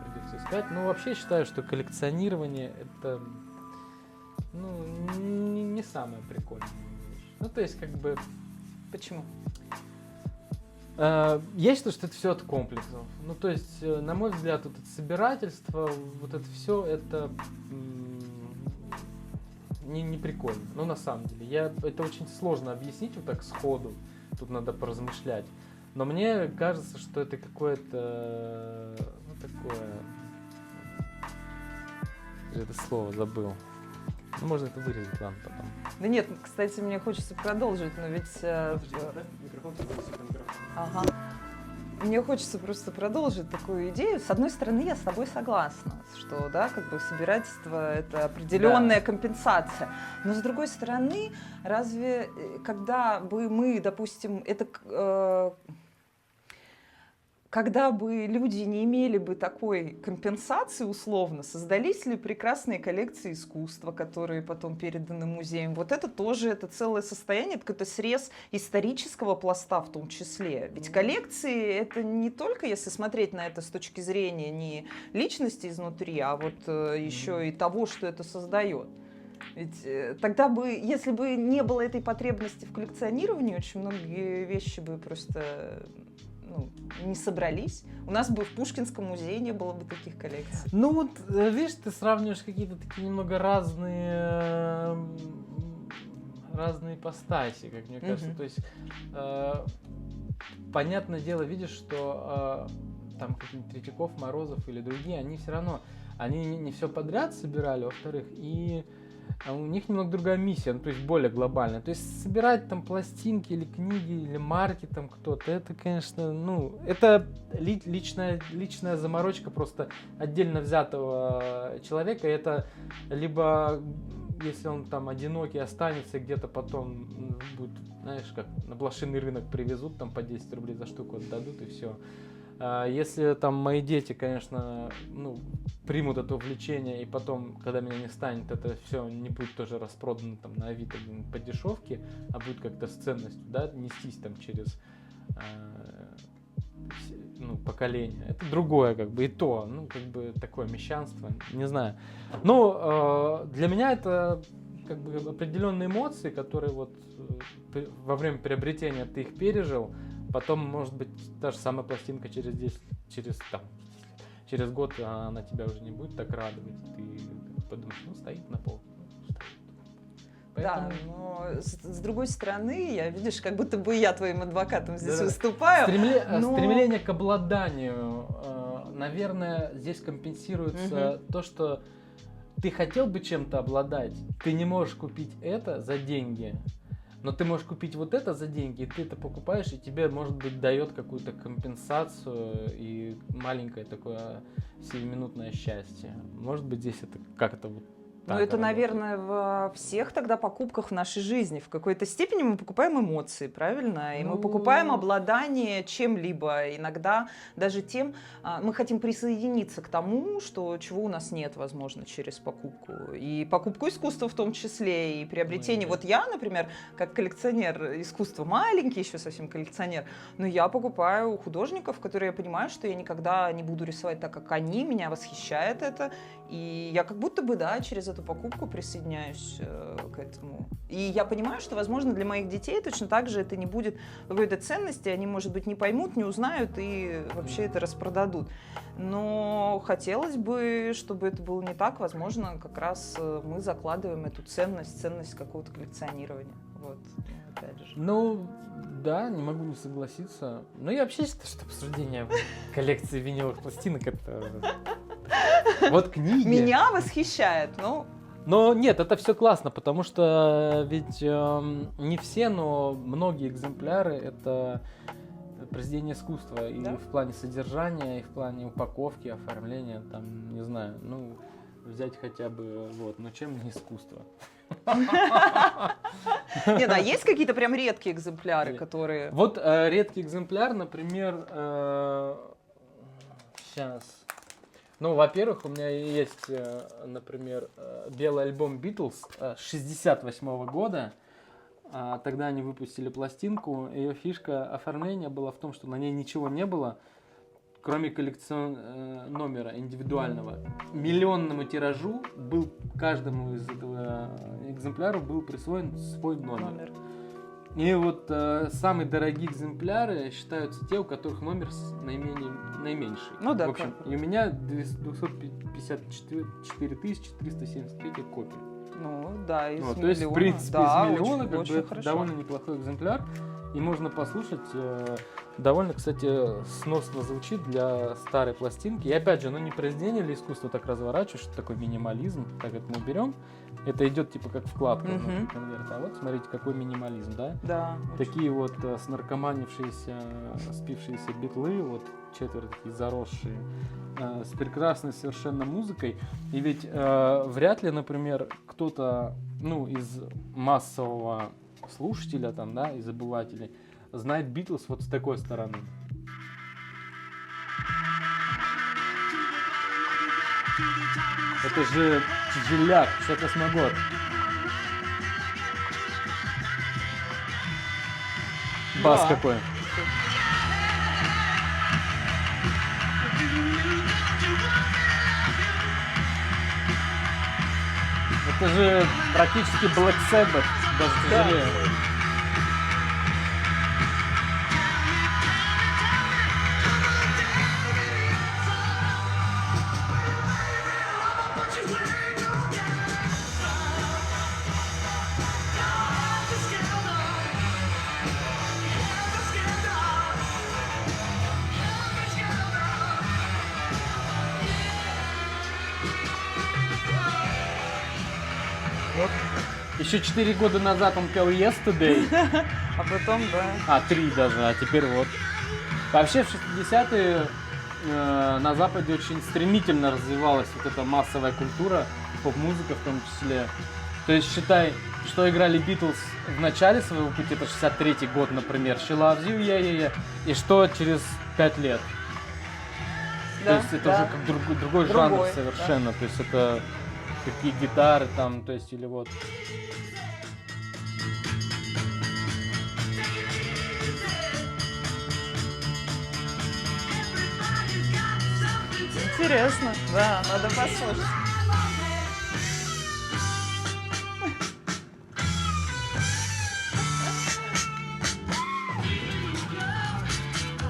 придется искать. Ну, вообще считаю, что коллекционирование это, ну, не самая прикольная вещь. Ну, то есть, как бы... Почему? Я считаю, что это все от комплексов. Ну, то есть, на мой взгляд, вот это собирательство, вот это все, это не прикольно. Ну, на самом деле. Это очень сложно объяснить вот так сходу. Тут надо поразмышлять. Но мне кажется, что это какое-то, ну, такое... Это слово забыл. Ну, можно это вырезать, ладно, потом. Да нет, кстати, мне хочется продолжить, но ведь... Ага. Мне хочется просто продолжить такую идею. С одной стороны, я с тобой согласна, что, да, как бы собирательство – это определенная компенсация. Но с другой стороны, разве когда бы мы, допустим, когда бы люди не имели бы такой компенсации условно, создались ли прекрасные коллекции искусства, которые потом переданы музеям? Вот это тоже, это целое состояние, это какой-то срез исторического пласта в том числе. Ведь коллекции – это не только, если смотреть на это с точки зрения не личности изнутри, а вот еще и того, что это создает. Ведь тогда бы, если бы не было этой потребности в коллекционировании, очень многие вещи бы просто... не собрались. У нас бы в Пушкинском музее не было бы таких коллекций. Ну вот, видишь, ты сравниваешь какие-то такие немного разные ипостаси, как мне кажется. То есть, понятное дело, видишь, что там какие-нибудь Третьяков, Морозов или другие, они все равно, они не все подряд собирали, во-вторых, и а у них немного другая миссия, ну, то есть более глобальная. То есть собирать там пластинки или книги, или марки там кто-то, это, конечно, ну, это личная заморочка просто отдельно взятого человека. Это либо, если он там одинокий останется, где-то потом будет, знаешь, как на блошиный рынок привезут, там по 10 рублей за штуку отдадут и все. Если там мои дети, конечно, ну, примут это увлечение, и потом, когда меня не станет, это все не будет тоже распродано там на Авито по дешевке, а будет как-то с ценностью, да, нестись там через ну, поколение. Это другое, как бы, и то, ну, как бы, такое мещанство, не знаю. Но для меня это как бы определенные эмоции, которые вот во время приобретения ты их пережил. Потом, может быть, та же самая пластинка через год она тебя уже не будет так радовать. Ты подумаешь, ну, стоит на полке. Да, но с другой стороны, видишь, как будто бы я твоим адвокатом здесь Да-да. выступаю. Стремление к обладанию, наверное, здесь компенсируется то, что ты хотел бы чем-то обладать, ты не можешь купить это за деньги. Но ты можешь купить вот это за деньги, и ты это покупаешь, и тебе, может быть, дает какую-то компенсацию и маленькое такое сиюминутное счастье. Может быть, здесь это как-то вот Ну, так это, работает. наверное, во всех тогда покупках в нашей жизни. В какой-то степени мы покупаем эмоции, правильно? И мы покупаем обладание чем-либо. Иногда даже тем, мы хотим присоединиться к тому, чего у нас нет, возможно, через покупку. И покупку искусства в том числе, и приобретение. Вот я, например, как коллекционер искусства, маленький еще совсем коллекционер, но я покупаю художников, которые я понимаю, что я никогда не буду рисовать так, как они, меня восхищает это. И я как будто бы, да, через эту покупку присоединяюсь к этому. И я понимаю, что, возможно, для моих детей точно так же это не будет какой-то ценности, они, может быть, не поймут, не узнают и вообще это распродадут. Но хотелось бы, чтобы это было не так. Возможно, как раз мы закладываем эту ценность какого-то коллекционирования. Вот, опять же. Ну, да, не могу не согласиться. Но я вообще считаю, что обсуждение коллекции виниловых пластинок это... Вот книги. Меня восхищает, ну... Но нет, это все классно, потому что ведь не все, но многие экземпляры это произведение искусства. И Да? в плане содержания, и в плане упаковки, оформления, там, не знаю, ну, взять хотя бы, вот, но чем не искусство? Нет, а есть какие-то прям редкие экземпляры, которые... Вот редкий экземпляр, например, сейчас... Ну, во-первых, у меня есть, например, белый альбом Beatles 68 года. Тогда они выпустили пластинку. Ее фишка оформления была в том, что на ней ничего не было, кроме коллекционного номера индивидуального. Миллионному тиражу был каждому из этого экземпляров был присвоен свой номер. И вот самые дорогие экземпляры считаются те, у которых номер наименьший. Ну да, в общем, и у меня 254 373 копий. Ну да, из То есть, в миллиона. принципе, Да, из миллиона очень, как очень бы, это хорошо. довольно неплохой экземпляр. И можно послушать. Довольно, кстати, сносно звучит для старой пластинки. И опять же, не произведение для искусства так разворачивать, что такое минимализм. Так как мы берем, это идет типа как вкладка внутри конверта. А вот смотрите, какой минимализм, да? Да. Такие вот снаркоманившиеся, спившиеся битлы, вот четверть такие заросшие, с прекрасной совершенно музыкой. И ведь вряд ли, например, кто-то, из массового слушателя, там, да, из обывателей, знает Битлз вот с такой стороны. Это же тяжеляк, 58 год. Бас Да. какой. Это же практически Black Sabbath, даже тяжелее. Вот Еще 4 года назад он пел Yesterday. А потом, да. 3 даже, а теперь вот. Вообще в 60-е на Западе очень стремительно развивалась вот эта массовая культура, поп-музыка в том числе. То есть считай, что играли Битлз в начале своего пути, это 63-й год, например, She Loves You, yeah, и что через 5 лет. Да, то есть это уже как другой жанр совершенно, то есть это какие гитары там, то есть или вот. Интересно, да, надо послушать.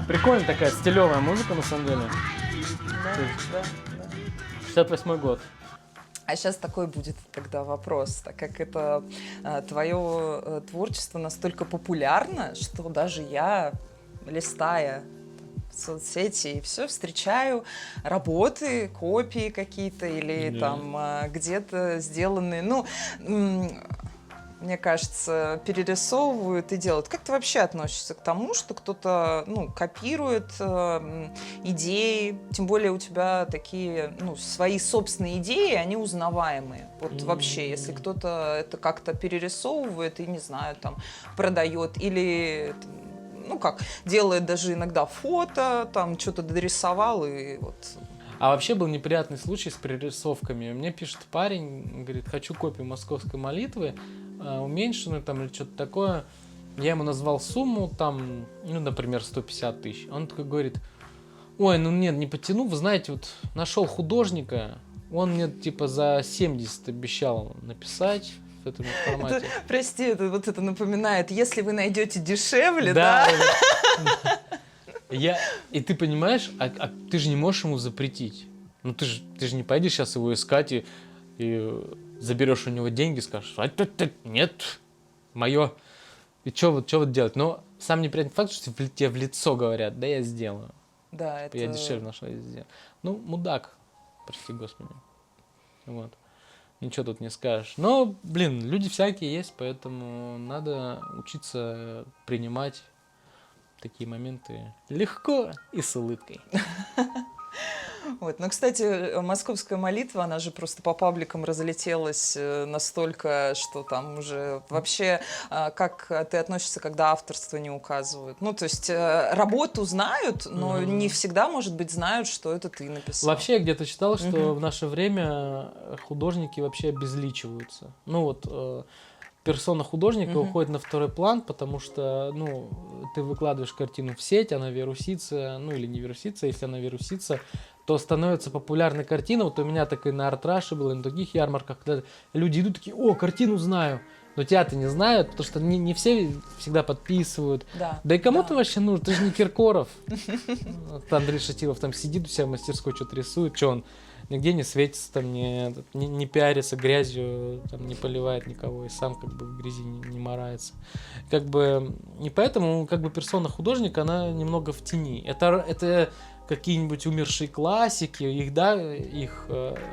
Прикольная такая стилевая музыка, на самом деле. Да. 68-й год. А сейчас такой будет тогда вопрос, так как это твое творчество настолько популярно, что даже я, листая соцсети и все, встречаю работы, копии какие-то или там где-то сделанные, мне кажется, перерисовывают и делают. Как ты вообще относишься к тому, что кто-то, копирует идеи, тем более у тебя такие, свои собственные идеи, они узнаваемые. Вот вообще, если кто-то это как-то перерисовывает и, не знаю, там, продает или... делает даже иногда фото, там что-то дорисовал и вот. А вообще был неприятный случай с перерисовками. Мне пишет парень, говорит, хочу копию «Московской молитвы», уменьшенную там или что-то такое. Я ему назвал сумму, там, например, 150 тысяч. Он такой говорит, ой, нет, не потяну, вы знаете, вот нашел художника, он мне типа за 70 обещал написать. В этом формате. Прости, это напоминает, если вы найдете дешевле, да? И ты понимаешь, а ты же не можешь ему запретить. Ты же не пойдешь сейчас его искать и заберешь у него деньги, скажешь, нет, мое. И что вот делать? Но сам неприятный факт, что тебе в лицо говорят, да я сделаю. Да, это... Я дешевле нашел, я сделаю. Мудак, прости господи. Вот. Ничего тут не скажешь. Но, люди всякие есть, поэтому надо учиться принимать такие моменты легко и с улыбкой. Вот. Но, кстати, «Московская молитва», она же просто по пабликам разлетелась настолько, что там уже вообще, как ты относишься, когда авторство не указывают? То есть работу знают, но не всегда, может быть, знают, что это ты написал. Вообще, я где-то читал, что в наше время художники вообще обезличиваются. Персона художника уходит на второй план, потому что, ты выкладываешь картину в сеть, она вирусится, или не вирусится, если она вирусится, то становится популярной картина. Вот у меня так и на Арт-Раше было, и на других ярмарках, когда люди идут такие, о, картину знаю, но тебя-то не знают, потому что не все всегда подписывают. Да и кому ты вообще нужен? Ты же не Киркоров. Андрей Шатилов там сидит у себя в мастерской, что-то рисует, что он нигде не светится, там не пиарится грязью, там, не поливает никого, и сам как бы в грязи не марается. И поэтому персона художника, она немного в тени. Это какие-нибудь умершие классики, их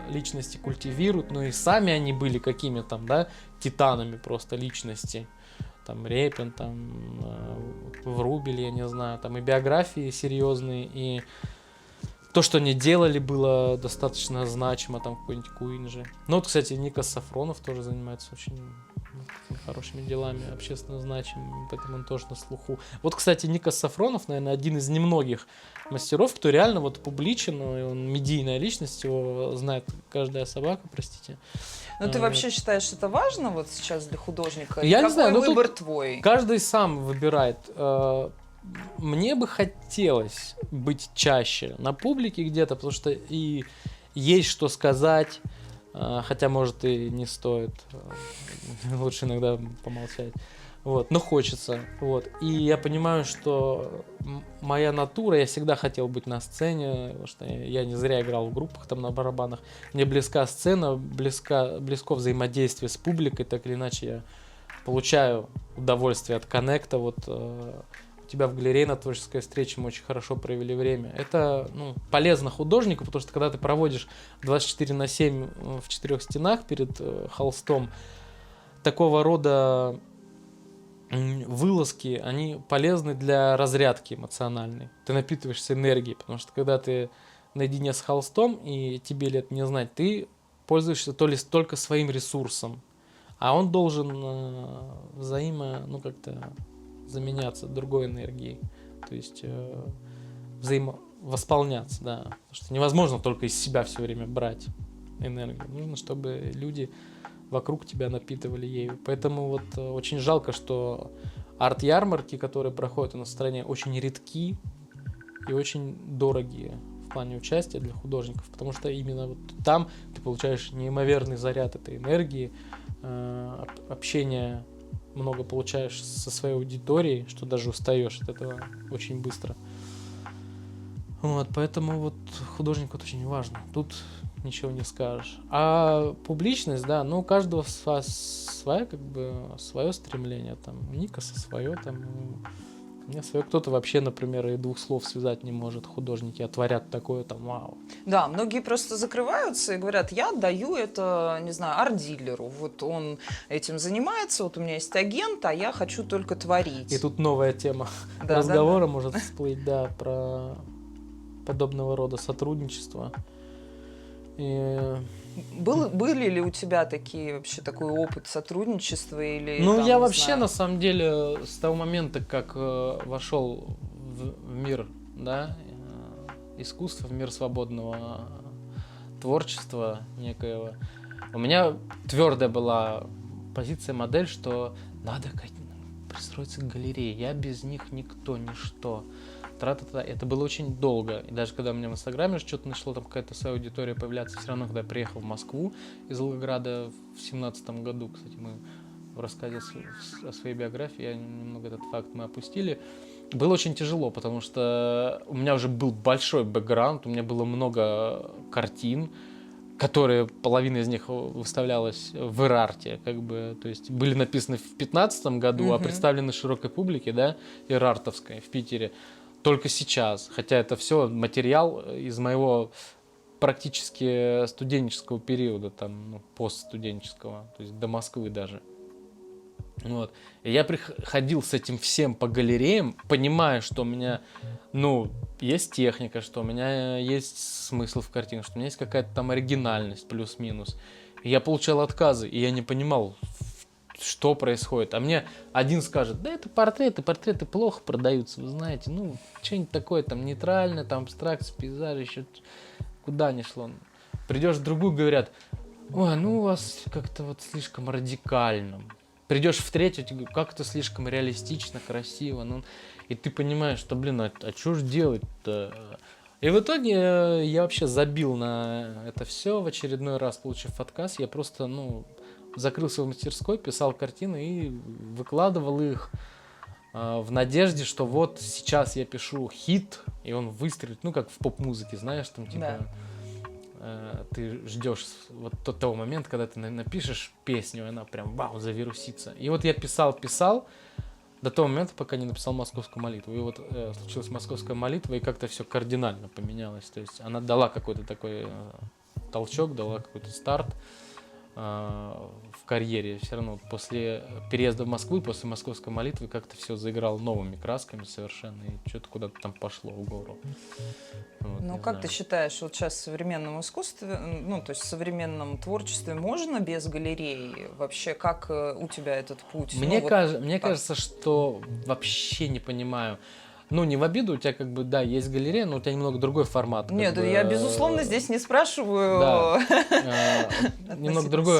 личности культивируют, но и сами они были какими-то титанами просто личности. Там Репин, Врубель, я не знаю, там и биографии серьезные, и то, что они делали, было достаточно значимо, там какой-нибудь Куинджи. Кстати, Никос Сафронов тоже занимается очень хорошими делами, общественно значимыми, поэтому он тоже на слуху. Кстати, Никос Сафронов, наверное, один из немногих мастеров, кто реально публичен, он медийная личность, его знает каждая собака, простите. Но ты вообще считаешь, что это важно сейчас для художника? Я не знаю, какой выбор твой? Каждый сам выбирает. Мне бы хотелось быть чаще на публике где-то, потому что и есть что сказать, хотя, может, и не стоит. Лучше иногда помолчать. Но хочется. И я понимаю, что моя натура, я всегда хотел быть на сцене, потому что я не зря играл в группах там на барабанах. Мне близка сцена, близко взаимодействие с публикой, так или иначе я получаю удовольствие от коннекта. У тебя в галерее на творческой встрече мы очень хорошо провели время. Это полезно художнику, потому что когда ты проводишь 24/7 в 4 стенах перед холстом, такого рода вылазки, они полезны для разрядки эмоциональной. Ты напитываешься энергией, потому что когда ты наедине с холстом, и тебе лет не знать, ты пользуешься только своим ресурсом, а он должен ну, как-то заменяться другой энергией, то есть восполняться, да, потому что невозможно только из себя все время брать энергию, нужно, чтобы люди вокруг тебя напитывали ею. Поэтому вот очень жалко, что арт-ярмарки, которые проходят у нас в стране, очень редки и очень дорогие в плане участия для художников, потому что именно вот там ты получаешь неимоверный заряд этой энергии, общения много получаешь со своей аудиторией, что даже устаешь от этого очень быстро. Вот, поэтому вот художник вот очень важно. Тут ничего не скажешь. А публичность, да, ну у каждого своя, как бы, свое стремление. Там, у Никаса свое, там, у меня свое. Кто-то вообще, например, и двух слов связать не может. Художники творят такое, там, вау. Да, многие просто закрываются и говорят, я отдаю это, не знаю, арт-дилеру. Вот он этим занимается, вот у меня есть агент, а я хочу только творить. И тут новая тема разговора может всплыть, да, про подобного рода сотрудничество. И... Были ли у тебя такой опыт сотрудничества? Или, ну, там, я не вообще, знаю... на самом деле, с того момента, как вошел в мир, да, искусства, в мир свободного творчества некоего, у меня твердая была позиция, модель, что надо пристроиться к галерее. Я без них никто, ничто. Тра-та-та. Это было очень долго. И даже когда у меня в Инстаграме что-то начало там какая-то своя аудитория появляться, все равно, когда я приехал в Москву из Волгограда в 2017 году, кстати, мы в рассказе о своей биографии, я немного этот факт мы опустили, было очень тяжело, потому что у меня уже был большой бэкграунд, у меня было много картин, которые, половина из них выставлялась в Ирарте, как бы, то есть были написаны в 2015 году, а представлены широкой публике, да, ирартовской в Питере, только сейчас, хотя это все материал из моего практически студенческого периода, там, ну, постстуденческого, то есть до Москвы даже. Вот. И я приходил с этим всем по галереям, понимая, что у меня, ну, есть техника, что у меня есть смысл в картинах, что у меня есть какая-то там оригинальность, плюс-минус. И я получал отказы, и я не понимал, что происходит. А мне один скажет, да это портреты плохо продаются, вы знаете, ну, что-нибудь такое там нейтральное, там абстракция, пейзаж, еще куда ни шло. Придешь в другую, говорят, ой, ну у вас как-то вот слишком радикально. Придешь в третью, тебе говорят, как-то слишком реалистично, красиво, ну, и ты понимаешь, что, блин, а что ж делать-то? И в итоге я вообще забил на это все, в очередной раз получив отказ, я просто, ну, закрылся в мастерской, писал картины и выкладывал их в надежде, что вот сейчас я пишу хит, и он выстрелит, ну, как в поп-музыке, знаешь, там, типа, ты ждешь вот того момента, когда ты напишешь песню, и она прям, вау, завирусится. И вот я писал до того момента, пока не написал «Московскую молитву». И вот случилась «Московская молитва», и как-то все кардинально поменялось. То есть она дала какой-то такой толчок, дала какой-то старт в карьере. Все равно после переезда в Москву, после «Московской молитвы» как-то все заиграло новыми красками совершенно, и что-то куда-то там пошло в гору. Вот, ну, как ты считаешь, вот сейчас в современном искусстве, ну, то есть в современном творчестве можно без галереи? Вообще, как у тебя этот путь? Мне кажется, что вообще не понимаю. Ну, не в обиду, у тебя как бы, да, есть галерея, но у тебя немного другой формат. Нет, я, безусловно, здесь не спрашиваю. Немного другой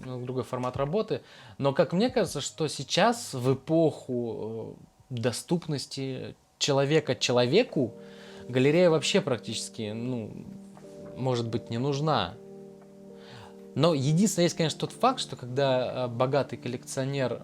другой формат работы. Но, как мне кажется, что сейчас в эпоху доступности человека человеку галерея вообще практически, ну, может быть, не нужна. Но единственное, есть, конечно, тот факт, что когда богатый коллекционер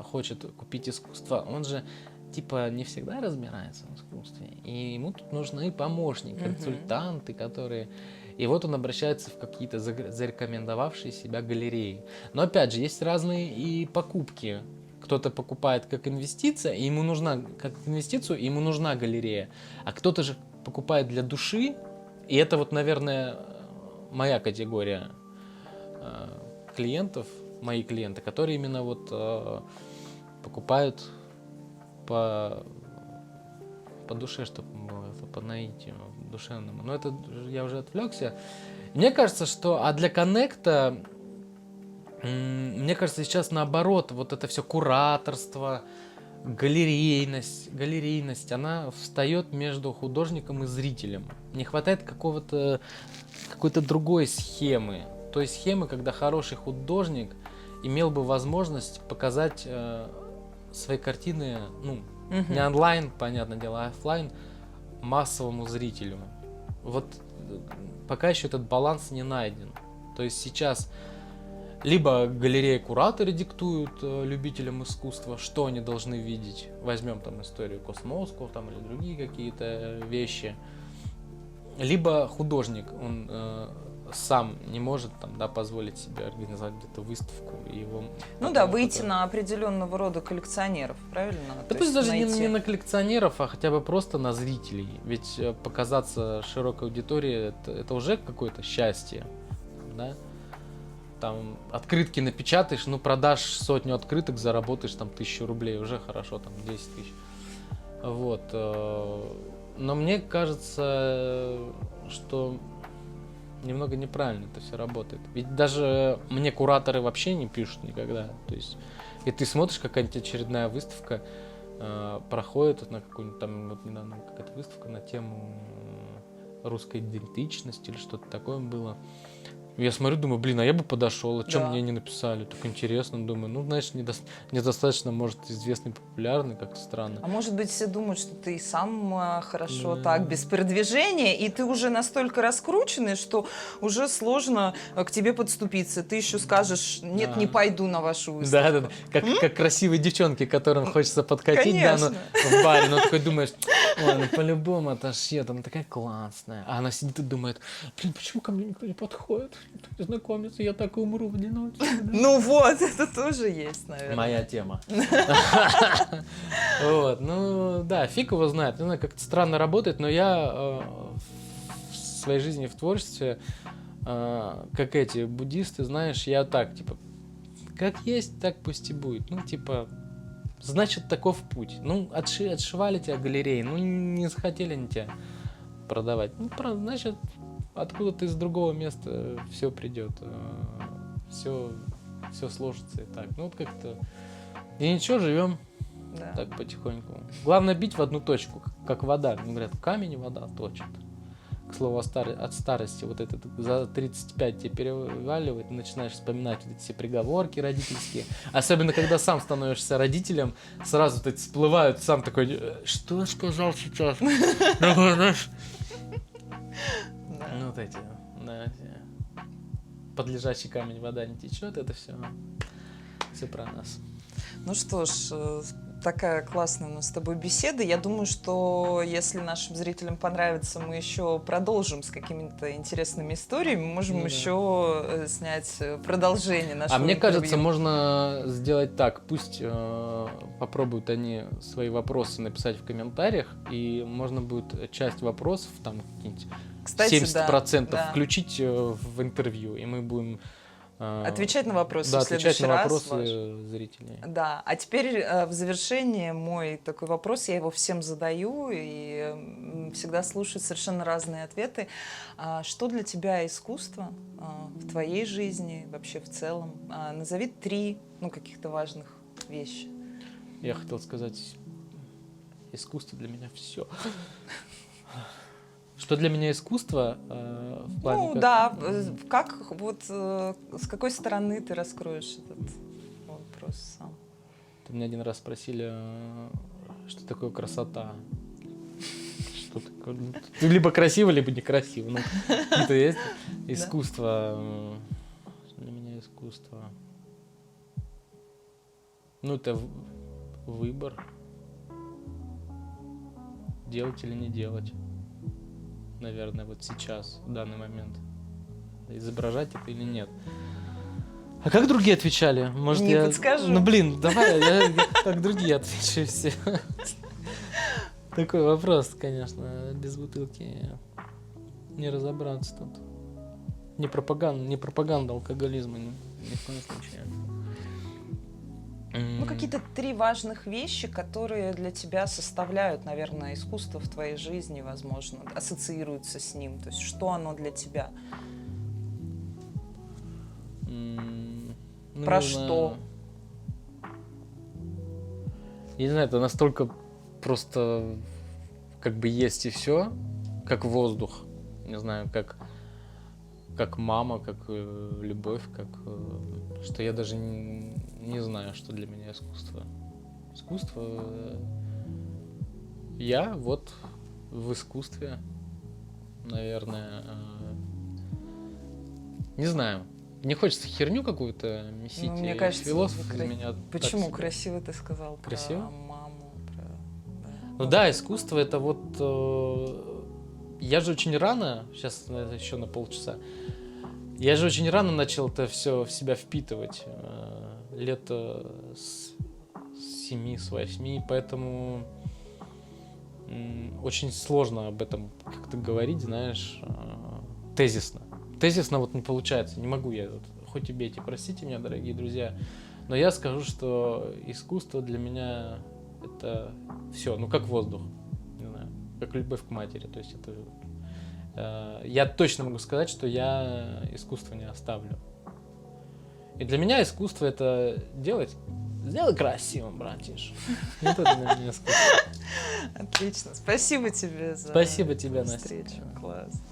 хочет купить искусство, он же типа не всегда разбирается в искусстве. И ему тут нужны помощники, консультанты, которые... И вот он обращается в какие-то зарекомендовавшие себя галереи. Но опять же, есть разные и покупки. Кто-то покупает как инвестиция, и ему нужна как инвестицию, и ему нужна галерея. А кто-то же покупает для души, и это вот, наверное, моя категория клиентов, мои клиенты, которые именно вот покупают по душе, чтобы было, по наитию душевному. Но это я уже отвлекся. Мне кажется, что для коннекта, мне кажется, сейчас наоборот, вот это все кураторство, галерейность, она встает между художником и зрителем. Не хватает какой-то другой схемы. Той схемы, когда хороший художник имел бы возможность показать свои картины, не онлайн, понятное дело, а офлайн, массовому зрителю. Вот пока еще этот баланс не найден. То есть сейчас либо галереи-кураторы диктуют любителям искусства, что они должны видеть. Возьмем там историю Космосков там, или другие какие-то вещи. Либо художник, он сам не может там, да, позволить себе организовать где-то выставку. И его выйти на определенного рода коллекционеров, правильно? Да пусть даже не на коллекционеров, а хотя бы просто на зрителей. Ведь показаться широкой аудитории это уже какое-то счастье. Да? Там открытки напечатаешь, продашь 100 открыток, заработаешь там 1000 рублей, уже хорошо, там 10 тысяч. Вот. Но мне кажется, что немного неправильно это все работает. Ведь даже мне кураторы вообще не пишут никогда. То есть, и ты смотришь, какая-нибудь очередная выставка проходит на какую-нибудь там, вот недавно какая-то выставка на тему русской идентичности или что-то такое было. Я смотрю, думаю, а я бы подошел, о чем мне не написали, так интересно, думаю, значит, недостаточно, может, известный, популярный, как-то странно. А может быть, все думают, что ты сам хорошо так, без продвижения, и ты уже настолько раскрученный, что уже сложно к тебе подступиться. Ты еще скажешь, нет, не пойду на вашу выставку. Да. Как красивые девчонки, которым хочется подкатить, в баре, но такой думаешь, ладно, по-любому, это ж она такая классная. А она сидит и думает, почему ко мне никто не подходит? Никто не знакомится, я так и умру в одиночестве. Это тоже есть, наверное. Моя тема. Вот, фиг его знает. Не знаю, как-то странно работает, но я в своей жизни, в творчестве, как эти буддисты, знаешь, я так, как есть, так пусть и будет. Значит, таков путь. Отшивали тебя галереи, не захотели они тебя продавать. Значит, откуда-то из другого места все придет, все сложится и так. Как-то. И ничего, живем так потихоньку. Главное бить в одну точку, как вода. Говорят, камень и вода точат. К слову, от старости вот это за 35 тебе переваливает, ты начинаешь вспоминать вот эти все приговорки родительские. Особенно, когда сам становишься родителем, сразу вот эти всплывают, сам такой, что сказал сейчас? Знаешь, вот эти, подлежащий камень, вода не течет, это все про нас. Ну что ж, такая классная у нас с тобой беседа. Я думаю, что если нашим зрителям понравится, мы еще продолжим с какими-то интересными историями. Мы можем еще снять продолжение нашего мне интервью. кажется, можно сделать так. Пусть попробуют они свои вопросы написать в комментариях, и можно будет часть вопросов, там какие-нибудь 70% включить в интервью, и мы будем отвечать на вопросы в следующий раз. Вопросы зрителей. Да, а теперь в завершение мой такой вопрос, я его всем задаю и всегда слушаю совершенно разные ответы. Что для тебя искусство в твоей жизни, вообще в целом? Назови 3 каких-то важных вещи. Я хотел сказать, искусство для меня все. Что для меня искусство в плане... с какой стороны ты раскроешь этот вопрос сам? Меня один раз спросили, что такое красота. Что такое? Ты либо красиво, либо некрасиво. Это есть искусство. Для меня искусство. Это выбор. Делать или не делать. Наверное, вот сейчас, в данный момент. Изображать это или нет. А как другие отвечали? Может, не подскажу. Давай, я как другие отвечу все. Такой вопрос, конечно, без бутылки не разобраться тут. Не пропаганда алкоголизма Ни в коем случае. Ну, какие-то 3 важных вещи, которые для тебя составляют, наверное, искусство в твоей жизни, возможно, ассоциируются с ним. То есть, что оно для тебя? Ну, Про не что? знаю. Я не знаю, это настолько просто как бы есть и все, как воздух. Не знаю, как мама, как любовь, как что я даже не знаю, что для меня искусство. Искусство я вот в искусстве, наверное, не знаю. Не хочется херню какую-то месить. Ну, мне и кажется, философ вы из меня. так Почему себе. красиво ты сказал Красиво? про маму? Да. Ну да, искусство это вот. Я же очень рано, сейчас еще на полчаса. Я же очень рано начал это все в себя впитывать. Лет с 7, с 8, поэтому очень сложно об этом как-то говорить, знаешь, тезисно. Тезисно вот не получается, не могу я, вот, хоть и бейте, простите меня, дорогие друзья, но я скажу, что искусство для меня это все, ну как воздух, не знаю, как любовь к матери, то есть это, я точно могу сказать, что я искусство не оставлю. И для меня искусство это сделай красивым, братиш. Вот это для меня искусство. Отлично. Спасибо тебе за Спасибо тебе, Настя. встречу. Класс.